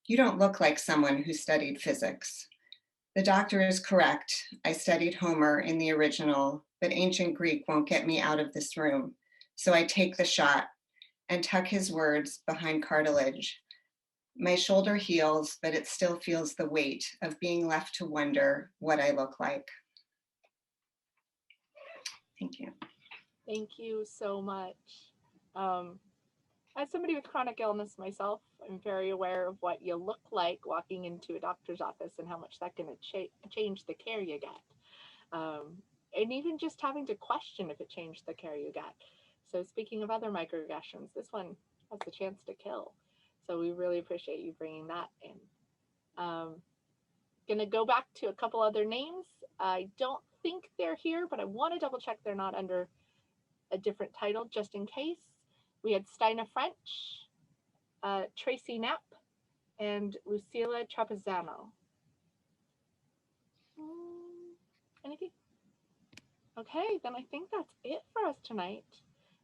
You don't look like someone who studied physics. The doctor is correct. I studied Homer in the original, but ancient Greek won't get me out of this room. So I take the shot and tuck his words behind cartilage. My shoulder heals, but it still feels the weight of being left to wonder what I look like. Thank you.
Thank you so much. As somebody with chronic illness myself, I'm very aware of what you look like walking into a doctor's office and how much that can change the care you get. And even just having to question if it changed the care you get. So speaking of other microaggressions, this one has the chance to kill. So we really appreciate you bringing that in. Gonna go back to a couple other names. I don't think they're here, but I want to double check they're not under a different title just in case. We had Steina French, Tracy Knapp, and Lucila Trapezzano. Anything? Okay, then I think that's it for us tonight.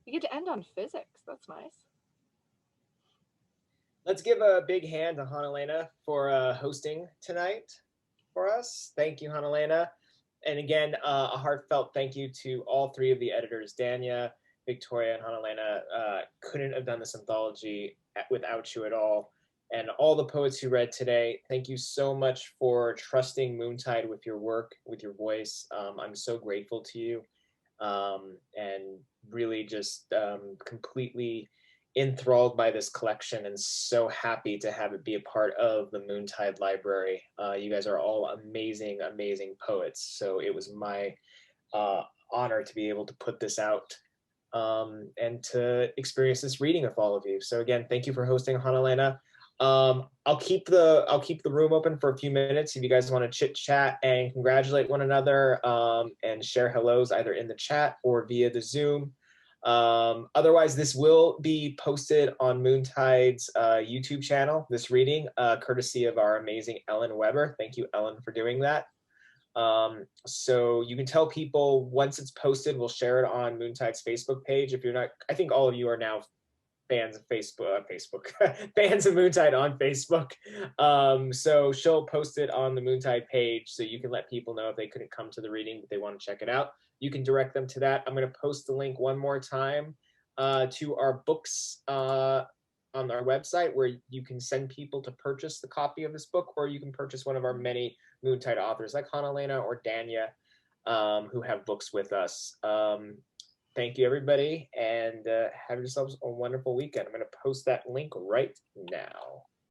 We get to end on physics. That's nice.
Let's give a big hand to Hannelena for hosting tonight for us. Thank you, Hannelena. And again, a heartfelt thank you to all three of the editors, Dania, Victoria, and Hannelena. Couldn't have done this anthology without you at all. And all the poets who read today, thank you so much for trusting Moontide with your work, with your voice. I'm so grateful to you, and really just completely enthralled by this collection and so happy to have it be a part of the Moontide Library. You guys are all amazing, amazing poets. So it was my honor to be able to put this out and to experience this reading with all of you. So again, thank you for hosting, Hannelena. I'll keep the room open for a few minutes if you guys want to chit chat and congratulate one another, and share hellos either in the chat or via the Zoom. Otherwise, this will be posted on Moontide's YouTube channel, this reading, courtesy of our amazing Ellen Weber. Thank you, Ellen, for doing that. So you can tell people once it's posted, we'll share it on Moontide's Facebook page. If you're not, I think all of you are now fans of fans of Moontide on Facebook. So she'll post it on the Moontide page so you can let people know if they couldn't come to the reading, but they want to check it out. You can direct them to that. I'm going to post the link one more time to our books on our website, where you can send people to purchase the copy of this book, or you can purchase one of our many Moontide authors like Hanalena or Danya, who have books with us. Thank you, everybody, and have yourselves a wonderful weekend. I'm going to post that link right now.